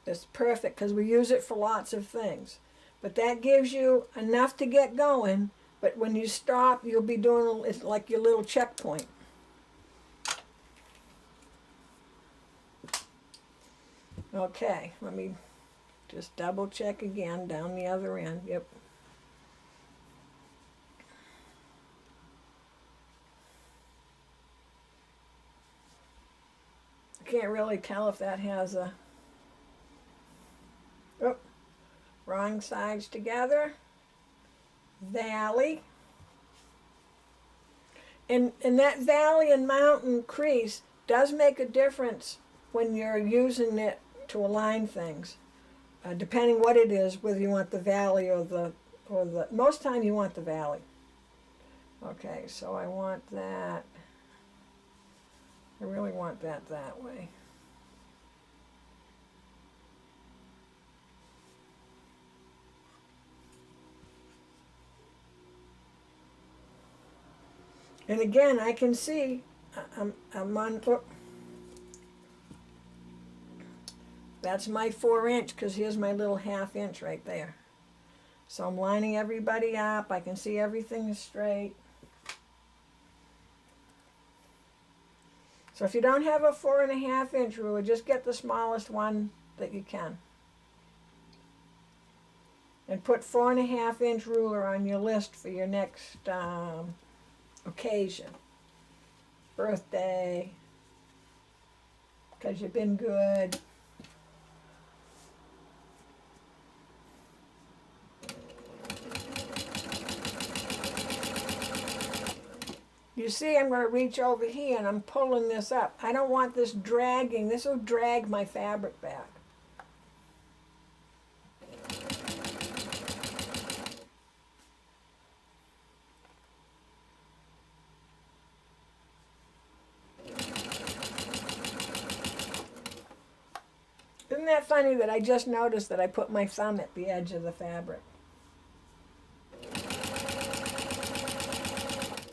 [SPEAKER 1] That's perfect because we use it for lots of things. But that gives you enough to get going. But when you stop, you'll be doing it's like your little checkpoint. Okay, let me just double check again down the other end. Yep. I can't really tell if that has a... Oh, wrong sides together. Valley. And that valley and mountain crease does make a difference when you're using it to align things. Depending what it is, whether you want the valley or the most time you want the valley. Okay, so I want that. I really want that way. And again, I can see I'm on. That's my 4-inch because here's my little 1/2 inch right there. So I'm lining everybody up. I can see everything is straight. So if you don't have a 4.5-inch ruler, just get the smallest one that you can. And put 4.5-inch ruler on your list for your next occasion. Birthday, because you've been good. You see, I'm going to reach over here and I'm pulling this up. I don't want this dragging. This will drag my fabric back. Isn't that funny that I just noticed that I put my thumb at the edge of the fabric?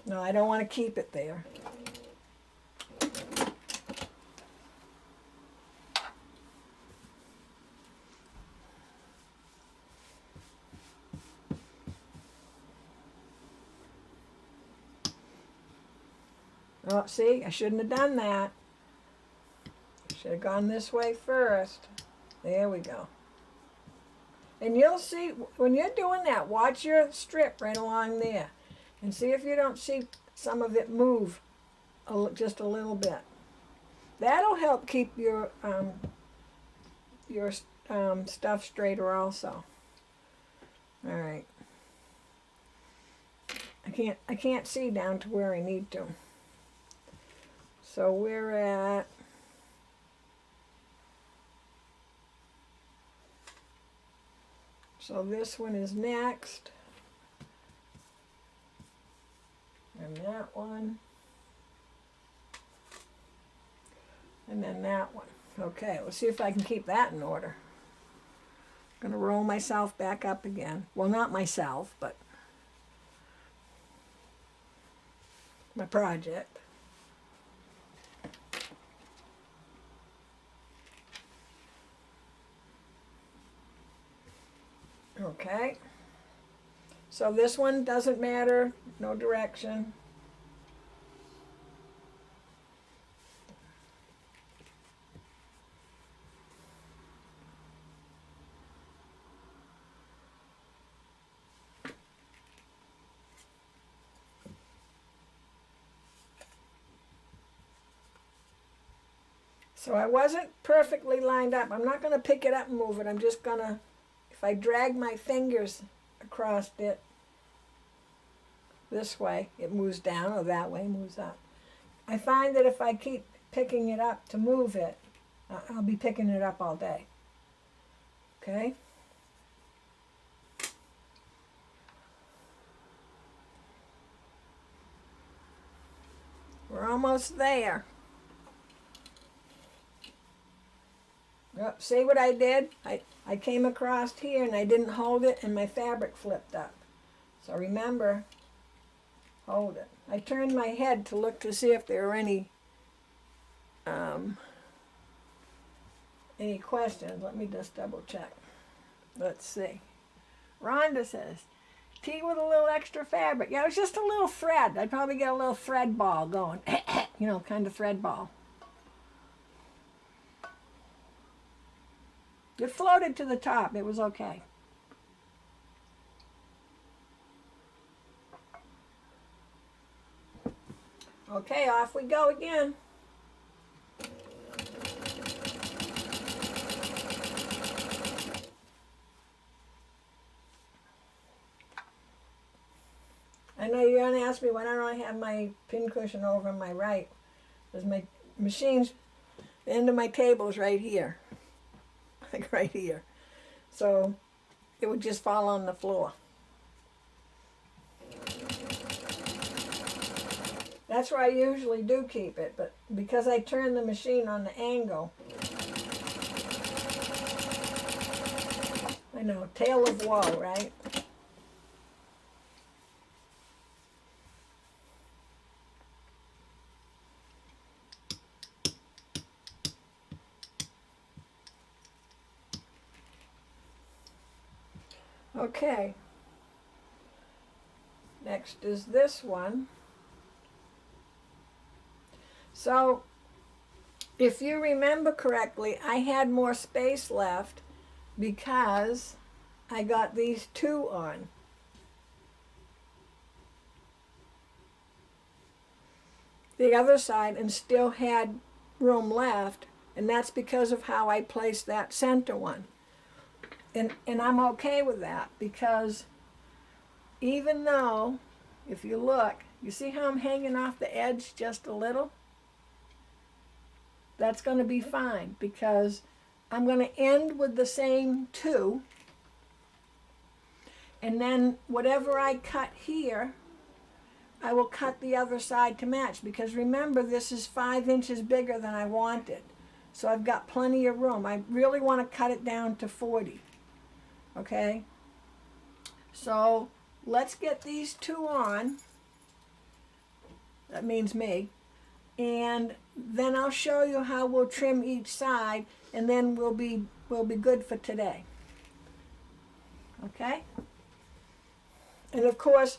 [SPEAKER 1] No, I don't want to keep it there. Oh, see, I shouldn't have done that. Should have gone this way first. There we go. And you'll see, when you're doing that, watch your strip right along there. And see if you don't see some of it move just a little bit. That'll help keep your stuff straighter also. All right. I can't see down to where I need to. So we're at so this one is next. that one. And then that one. Okay, let's see if I can keep that in order. I'm going to roll myself back up again. Well, not myself, but my project. Okay. So this one doesn't matter, no direction. So I wasn't perfectly lined up. I'm not going to pick it up and move it. I'm just going to, if I drag my fingers across it this way, it moves down, or that way moves up. I find that if I keep picking it up to move it, I'll be picking it up all day. Okay? We're almost there. Yep, see what I did? I came across here and I didn't hold it and my fabric flipped up. So remember, hold it. I turned my head to look to see if there were any questions. Let me just double check. Let's see. Rhonda says, tea with a little extra fabric. Yeah, it was just a little thread. I'd probably get a little thread ball going. You know, kind of thread ball. It floated to the top. It was okay. Okay, off we go again. I know you're going to ask me why don't I have my pin cushion over on my right. Because my machine's, the end of my table is right here. Like right here. So it would just fall on the floor. That's where I usually do keep it, but because I turn the machine on the angle, I know, tale of woe, right? Okay, next is this one. So, if you remember correctly, I had more space left because I got these two on. The other side and still had room left, and that's because of how I placed that center one. And I'm okay with that because even though, if you look, you see how I'm hanging off the edge just a little? That's going to be fine because I'm going to end with the same two, and then whatever I cut here, I will cut the other side to match, because remember, this is 5 inches bigger than I wanted. So I've got plenty of room. I really want to cut it down to 40. Okay? So let's get these two on. That means me. And then I'll show you how we'll trim each side, and then we'll be good for today. Okay? And of course,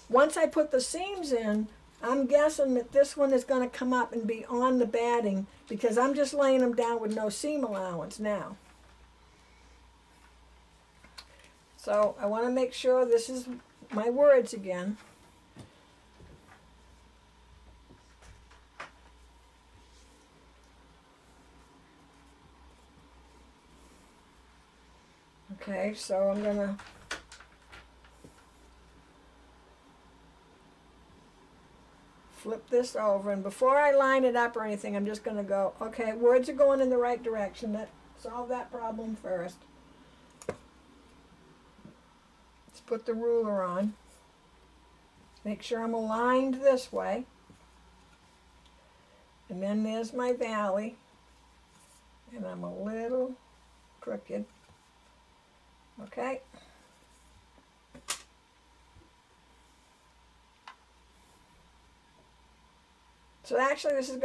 [SPEAKER 1] once I put the seams in, I'm guessing that this one is going to come up and be on the batting, because I'm just laying them down with no seam allowance now. So I want to make sure this is my words again. Okay, so I'm going to flip this over, and before I line it up or anything, I'm just going to go, okay, words are going in the right direction. Let's solve that problem first. Let's put the ruler on. Make sure I'm aligned this way. And then there's my valley. And I'm a little crooked. Okay. So actually this is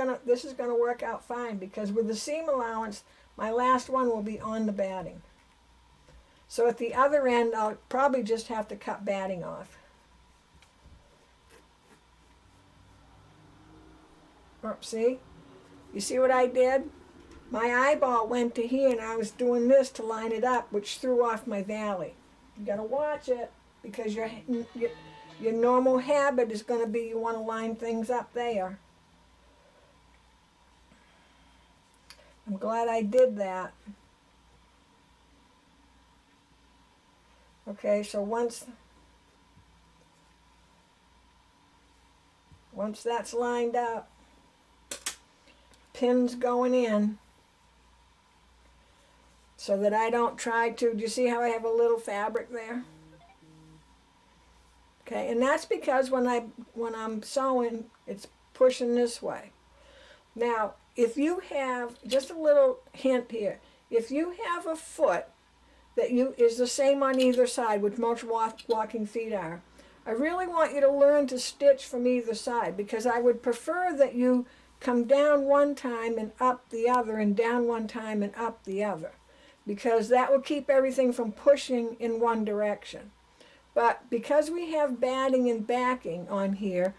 [SPEAKER 1] gonna work out fine, because with the seam allowance, my last one will be on the batting. So at the other end, I'll probably just have to cut batting off. Oh, see? You see what I did? My eyeball went to here and I was doing this to line it up, which threw off my valley. You gotta watch it, because your normal habit is gonna be you wanna line things up there. I'm glad I did that. Okay, so once that's lined up, pins going in, so that I don't try to, do you see how I have a little fabric there? Okay, and that's because when I'm sewing, it's pushing this way. Now, if you have, just a little hint here, if you have a foot that is the same on either side, which most walking feet are, I really want you to learn to stitch from either side, because I would prefer that you come down one time and up the other, and down one time and up the other, because that will keep everything from pushing in one direction. But because we have batting and backing on here,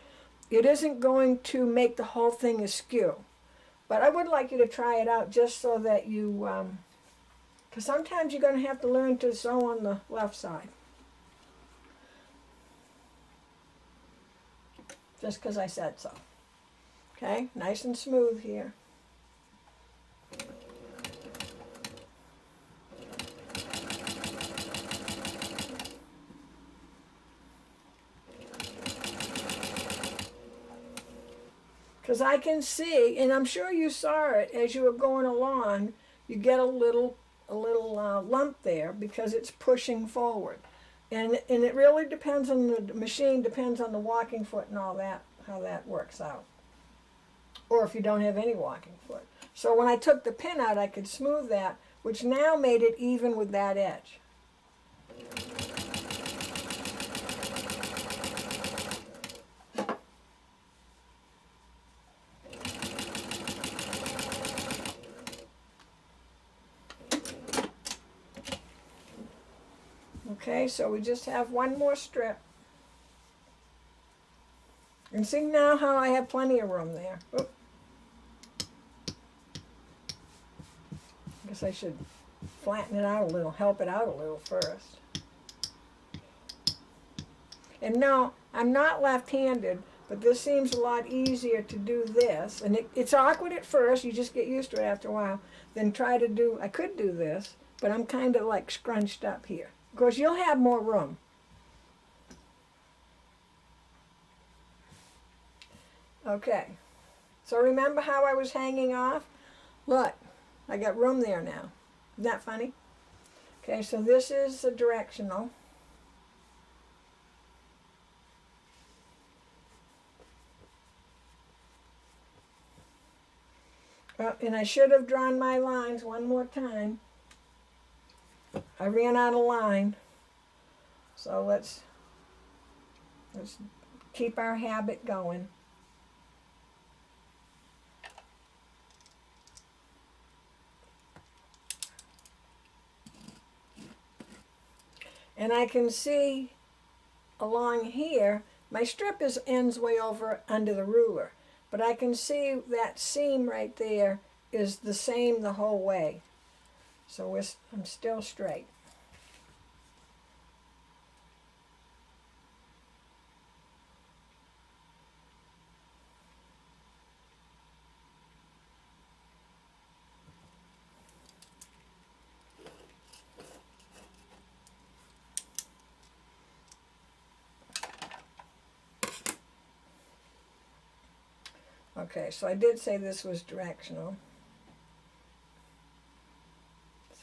[SPEAKER 1] it isn't going to make the whole thing askew. But I would like you to try it out, just so that you, because sometimes you're going to have to learn to sew on the left side. Just because I said so. Okay, nice and smooth here. Because I can see, and I'm sure you saw it as you were going along, you get a little lump there because it's pushing forward. And it really depends on the machine, depends on the walking foot and all that, how that works out. Or if you don't have any walking foot. So when I took the pin out, I could smooth that, which now made it even with that edge. Okay, so we just have one more strip. And see now how I have plenty of room there. Oop. I guess I should flatten it out a little, help it out a little first. And no, I'm not left-handed, but this seems a lot easier to do this. And it's awkward at first, you just get used to it after a while. Then try to do, I could do this, but I'm kind of like scrunched up here. Of course, you'll have more room. Okay, so remember how I was hanging off? Look, I got room there now. Isn't that funny? Okay, so this is the directional. And I should have drawn my lines one more time. I ran out of line. So let's keep our habit going. And I can see along here, my strip ends way over under the ruler, but I can see that seam right there is the same the whole way. So I'm still straight. Okay, so I did say this was directional.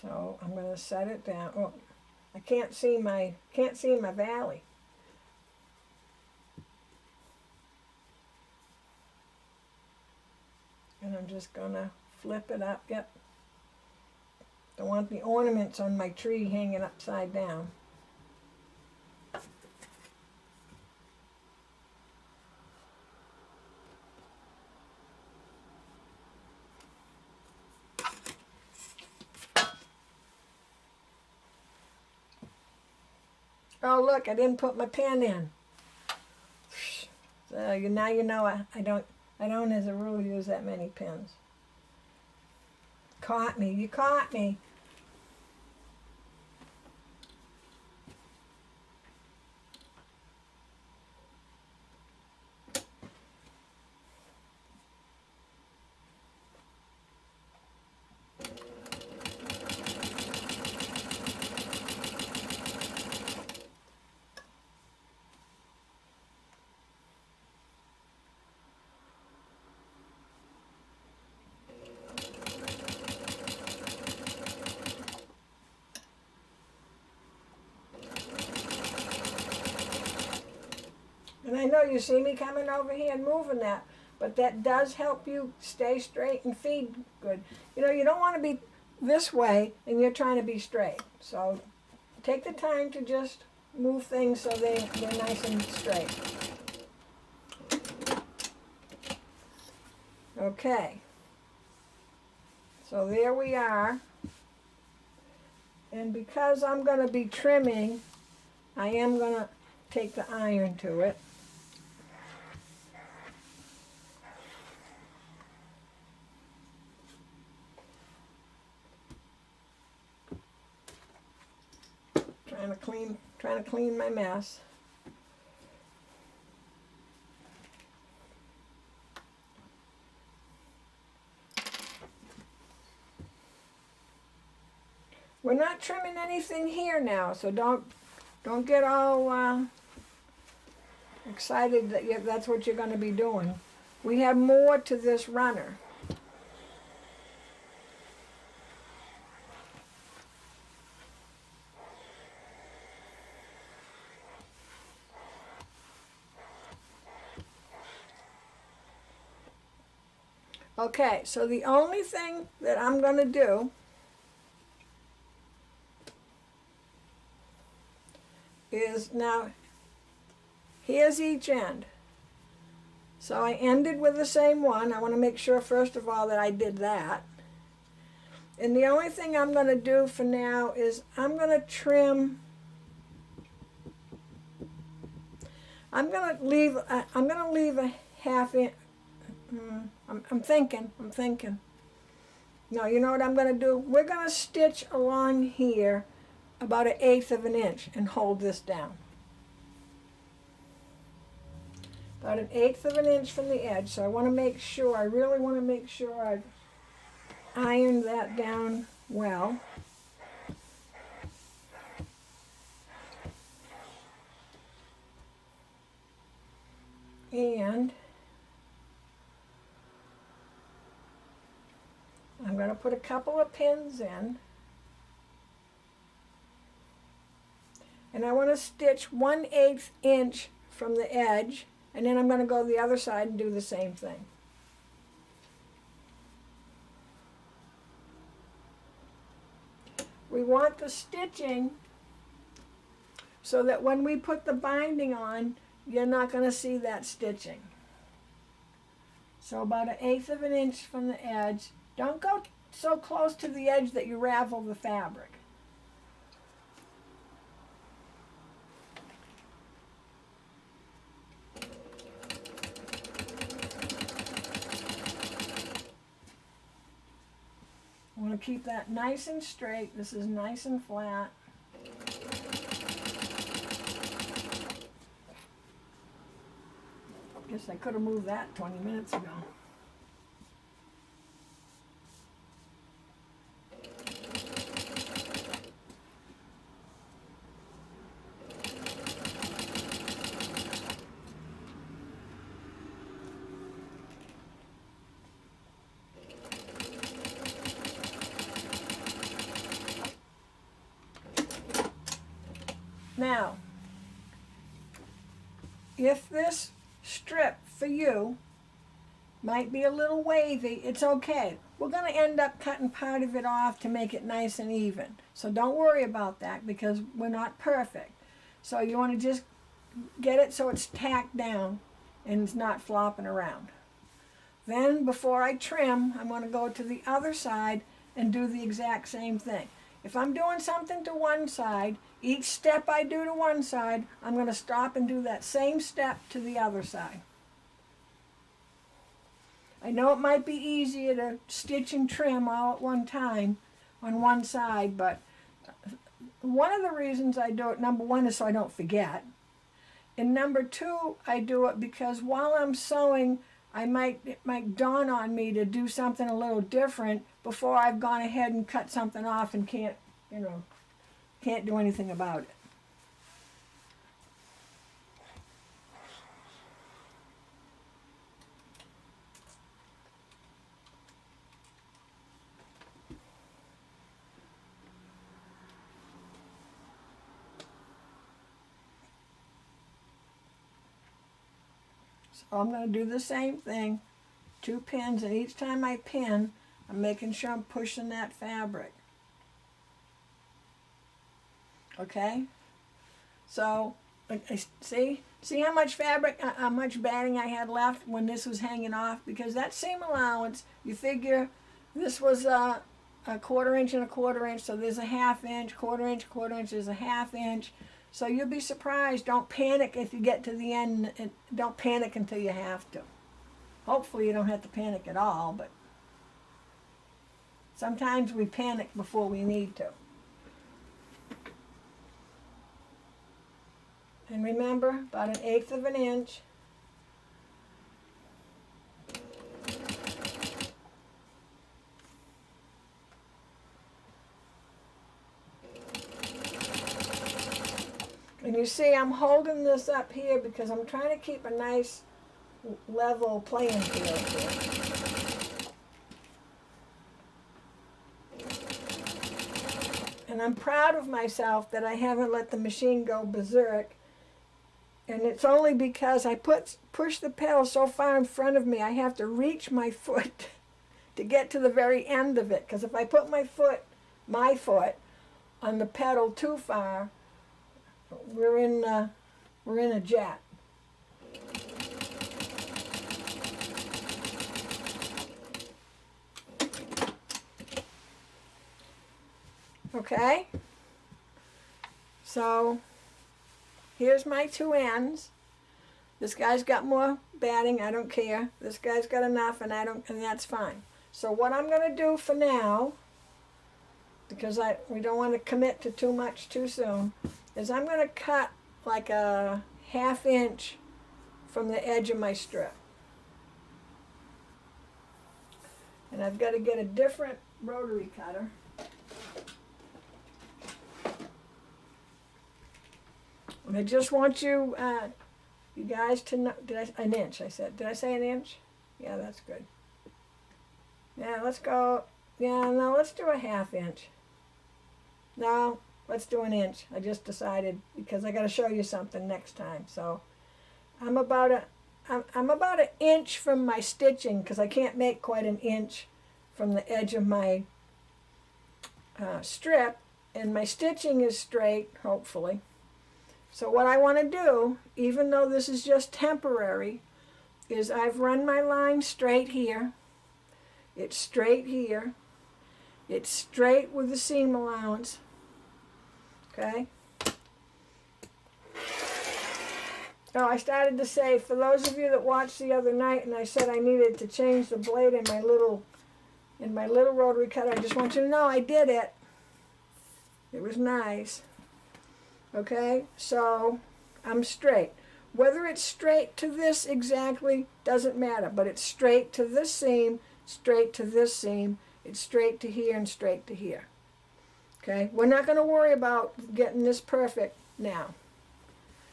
[SPEAKER 1] So I'm going to set it down. Oh, I can't see my valley. I'm just gonna flip it up. Yep. Don't want the ornaments on my tree hanging upside down. Oh look, I didn't put my pen in. So now you know I don't as a rule use that many pens. Caught me, you caught me. And I know you see me coming over here and moving that, but that does help you stay straight and feed good. You know, you don't want to be this way and you're trying to be straight. So take the time to just move things so they're nice and straight. Okay. So there we are. And because I'm going to be trimming, I am going to take the iron to it. Trying to clean my mess. We're not trimming anything here now, so don't get all excited that that's what you're going to be doing. We have more to this runner. Okay, so the only thing that I'm going to do is now, here's each end. So I ended with the same one. I want to make sure first of all that I did that. And the only thing I'm going to do for now is I'm going to trim. I'm going to leave a half inch. I'm thinking. No, you know what I'm going to do? We're going to stitch along here about 1/8 of an inch and hold this down. About 1/8 of an inch from the edge. So I want to make sure, I really want to make sure I've ironed that down well. And I'm going to put a couple of pins in. And I want to stitch 1/8 inch from the edge, and then I'm going to go the other side and do the same thing. We want the stitching so that when we put the binding on, you're not going to see that stitching. So about 1/8 of an inch from the edge. Don't go so close to the edge that you ravel the fabric. I want to keep that nice and straight. This is nice and flat. Guess I could have moved that 20 minutes ago. Now, if this strip for you Might be a little wavy. It's okay. We're going to end up cutting part of it off to make it nice and even. So don't worry about that because we're not perfect. So you want to just get it so it's tacked down and it's not flopping around. Then before I trim, I'm going to go to the other side and do the exact same thing. If I'm doing something to one side, each step I do to one side, I'm going to stop and do that same step to the other side. I know it might be easier to stitch and trim all at one time on one side, but one of the reasons I do it, number one, is so I don't forget. And number two, I do it because while I'm sewing, it might dawn on me to do something a little different before I've gone ahead and cut something off and can't do anything about it. So I'm going to do the same thing, 2 pins, and each time I pin, I'm making sure I'm pushing that fabric. Okay? So, see how much fabric, how much batting I had left when this was hanging off? Because that seam allowance, you figure this was a 1/4 inch and a 1/4 inch, so there's a 1/2 inch, 1/4 inch, 1/4 inch, there's a 1/2 inch. So you'll be surprised. Don't panic if you get to the end, and don't panic until you have to. Hopefully you don't have to panic at all, but sometimes we panic before we need to. And remember, about 1/8 of an inch. And you see I'm holding this up here because I'm trying to keep a nice level playing field here. And I'm proud of myself that I haven't let the machine go berserk. And it's only because I push the pedal so far in front of me, I have to reach my foot to get to the very end of it. Because if I put my foot on the pedal too far, we're in a jet. Okay? So here's my 2 ends. This guy's got more batting, I don't care. This guy's got enough and that's fine. So what I'm going to do for now, because we don't want to commit to too much too soon, is I'm going to cut like a 1/2 inch from the edge of my strip. And I've got to get a different rotary cutter. And I just want you guys to know, an inch I said. Did I say an inch? Yeah, that's good. Yeah, let's go, no, let's do a 1/2 inch. No, let's do an inch. I just decided because I got to show you something next time. So I'm about an inch from my stitching because I can't make quite an inch from the edge of my strip, and my stitching is straight, hopefully. So what I want to do, even though this is just temporary, is I've run my line straight here. It's straight here. It's straight with the seam allowance. Okay? Oh, I started to say, for those of you that watched the other night and I said I needed to change the blade in my little rotary cutter, I just want you to know I did it. It was nice. Okay, so I'm straight. Whether it's straight to this exactly doesn't matter, but it's straight to this seam, straight to this seam, it's straight to here and straight to here. Okay, we're not going to worry about getting this perfect now.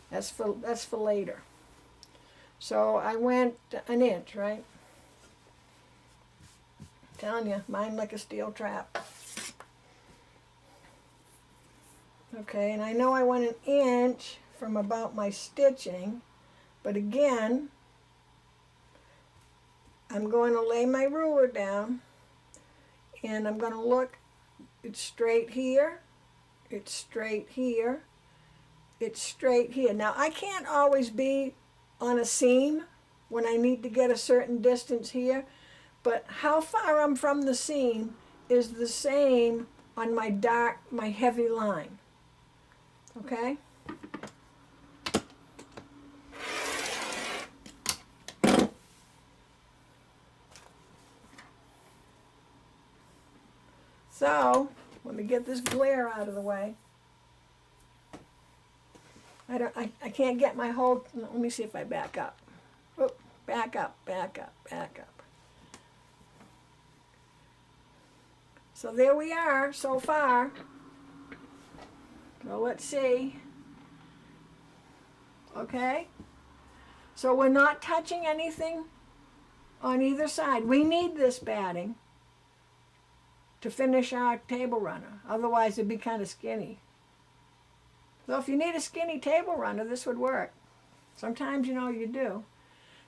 [SPEAKER 1] That's for later. So I went an inch, right? I'm telling you, mine like a steel trap. Okay, and I know I went an inch from about my stitching, but again, I'm going to lay my ruler down, and I'm going to look. It's straight here, it's straight here, it's straight here. Now I can't always be on a seam when I need to get a certain distance here, but how far I'm from the seam is the same on my heavy line. Okay? So, let me get this glare out of the way. I can't get my whole, let me see if I back up. Oh, back up, back up, back up. So there we are so far. So let's see. Okay. So we're not touching anything on either side. We need this batting to finish our table runner. Otherwise it'd be kind of skinny. So if you need a skinny table runner, this would work. Sometimes, you know, you do.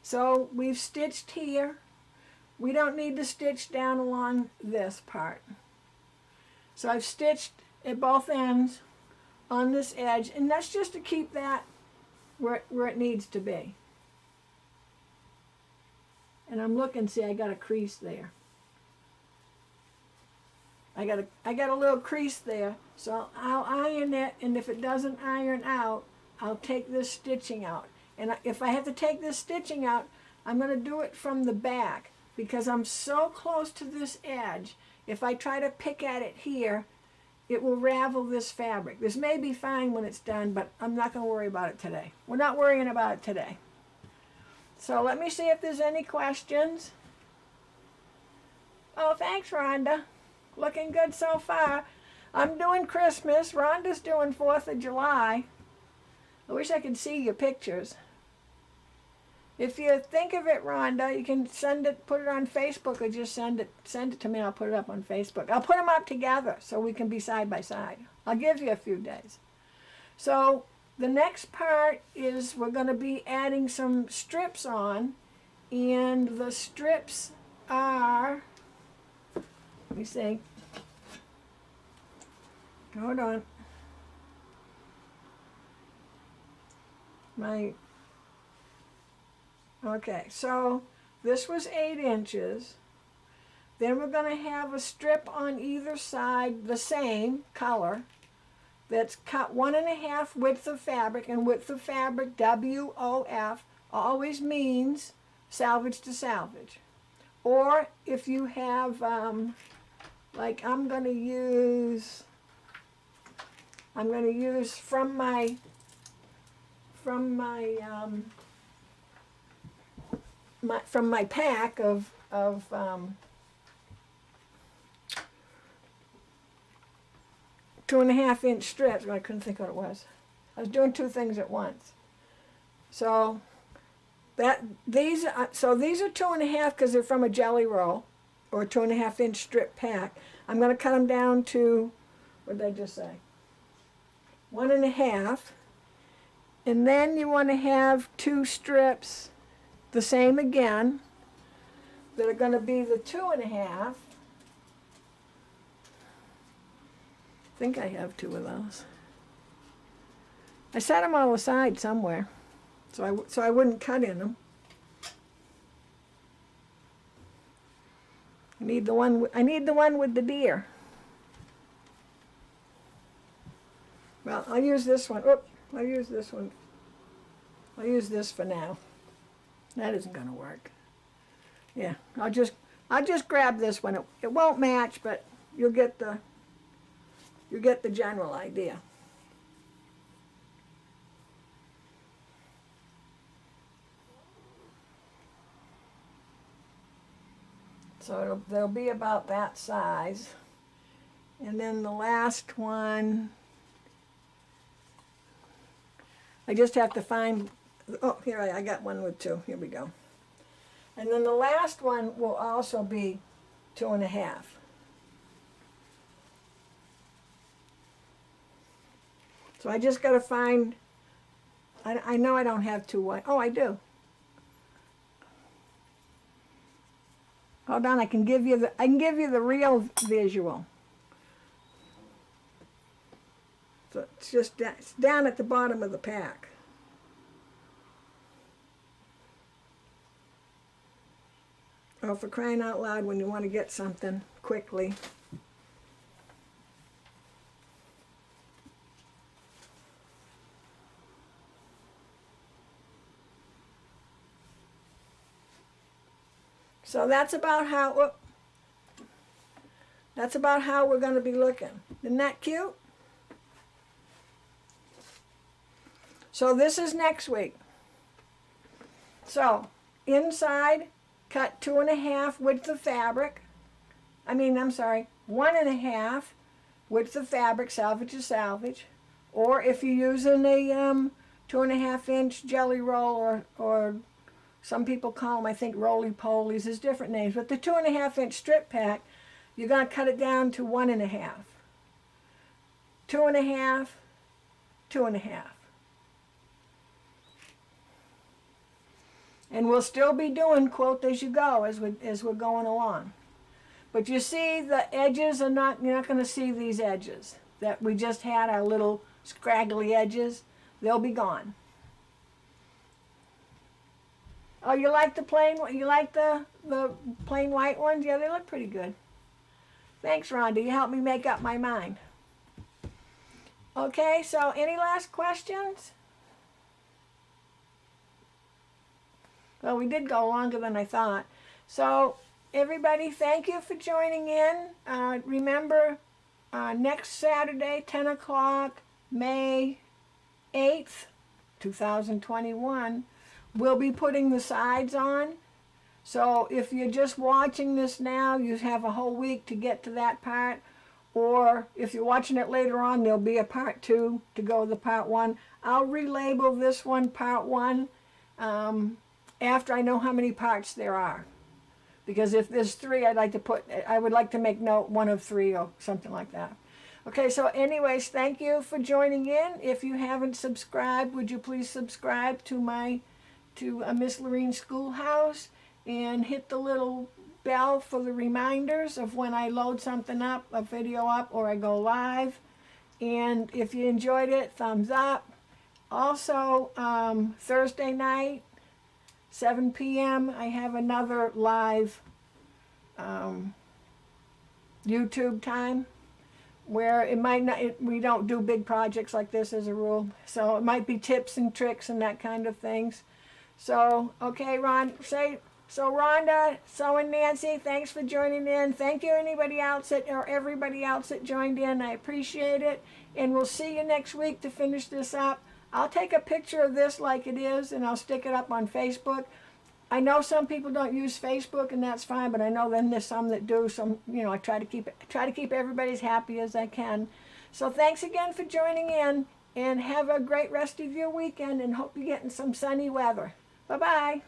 [SPEAKER 1] So we've stitched here. We don't need to stitch down along this part. So I've stitched at both ends on this edge, and that's just to keep that where it needs to be. And I'm looking, see, I got a crease there. I got a little crease there, so I'll iron it, and if it doesn't iron out, I'll take this stitching out. And if I have to take this stitching out, I'm going to do it from the back, because I'm so close to this edge. If I try to pick at it here, it will ravel this fabric. This may be fine when it's done, but I'm not going to worry about it today. We're not worrying about it today. So let me see if there's any questions. Oh, thanks, Rhonda. Looking good so far. I'm doing Christmas. Rhonda's doing 4th of July. I wish I could see your pictures. If you think of it, Rhonda, you can send it, put it on Facebook, or just send it to me. I'll put it up on Facebook. I'll put them up together so we can be side by side. I'll give you a few days. So the next part is we're going to be adding some strips on, and the strips are, let me see. Hold on. Okay, so this was 8 inches. Then we're going to have a strip on either side, the same color, that's cut 1.5 width of fabric, and width of fabric, WOF, always means salvage to salvage. Or if you have, like I'm going to use from my pack of 2.5 inch strips. I couldn't think what it was. I was doing 2 things at once. So these are 2.5 because they're from a jelly roll or a 2.5 inch strip pack. I'm going to cut them down to, what did I just say? 1.5. And then you want to have 2 strips, the same again, that are going to be the 2.5. I think I have 2 of those. I set them all aside somewhere, so I wouldn't cut in them. I need the one with the deer. Well, I'll use this one. Oop, I'll use this one. I'll use this for now. That isn't going to work. Yeah, I'll just grab this one. It won't match, but you'll get the general idea. So they'll be about that size. And then the last one, I just have to find, oh, here I got one with 2. Here we go. And then the last one will also be 2.5. So I just got to find, I know I don't have 2 white. Oh, I do. Hold on, I can give you the real visual. So it's down at the bottom of the pack. Oh, for crying out loud, when you want to get something quickly. So that's about how we're going to be looking. Isn't that cute? So this is next week. So inside, cut 2.5 width of fabric. I'm sorry, 1.5 width of fabric, salvage to salvage. Or if you're using a 2.5-inch jelly roll, or some people call them, I think, roly-polies. There's different names. But the 2.5-inch strip pack, you're going to cut it down to 1.5. 2.5, 2.5. And we'll still be doing quilt as you go as we're going along. But you see, the edges are not, you're not going to see these edges that we just had, our little scraggly edges. They'll be gone. Oh, you like the plain white ones? Yeah, they look pretty good. Thanks, Rhonda. You helped me make up my mind. Okay, so any last questions? Well, we did go longer than I thought. So, everybody, thank you for joining in. Remember, next Saturday, 10 o'clock, May 8th, 2021, we'll be putting the sides on. So, if you're just watching this now, you have a whole week to get to that part. Or, if you're watching it later on, there'll be a part 2 to go with the part 1. I'll relabel this one part 1. After I know how many parts there are. Because if there's 3, I would like to make note 1 of 3 or something like that. Okay, so anyways, thank you for joining in. If you haven't subscribed, would you please subscribe to Miss Loreens Schoolhouse and hit the little bell for the reminders of when I load something up, a video up, or I go live. And if you enjoyed it, thumbs up. Also, Thursday night, 7 p.m. I have another live YouTube time where it might not, we don't do big projects like this as a rule. So it might be tips and tricks and that kind of things. So, okay, Rhonda, So and Nancy, thanks for joining in. Thank you everybody else that joined in. I appreciate it. And we'll see you next week to finish this up. I'll take a picture of this like it is, and I'll stick it up on Facebook. I know some people don't use Facebook, and that's fine, but I know then there's some that do. Some, I try to keep everybody as happy as I can. So thanks again for joining in, and have a great rest of your weekend, and hope you're getting some sunny weather. Bye-bye.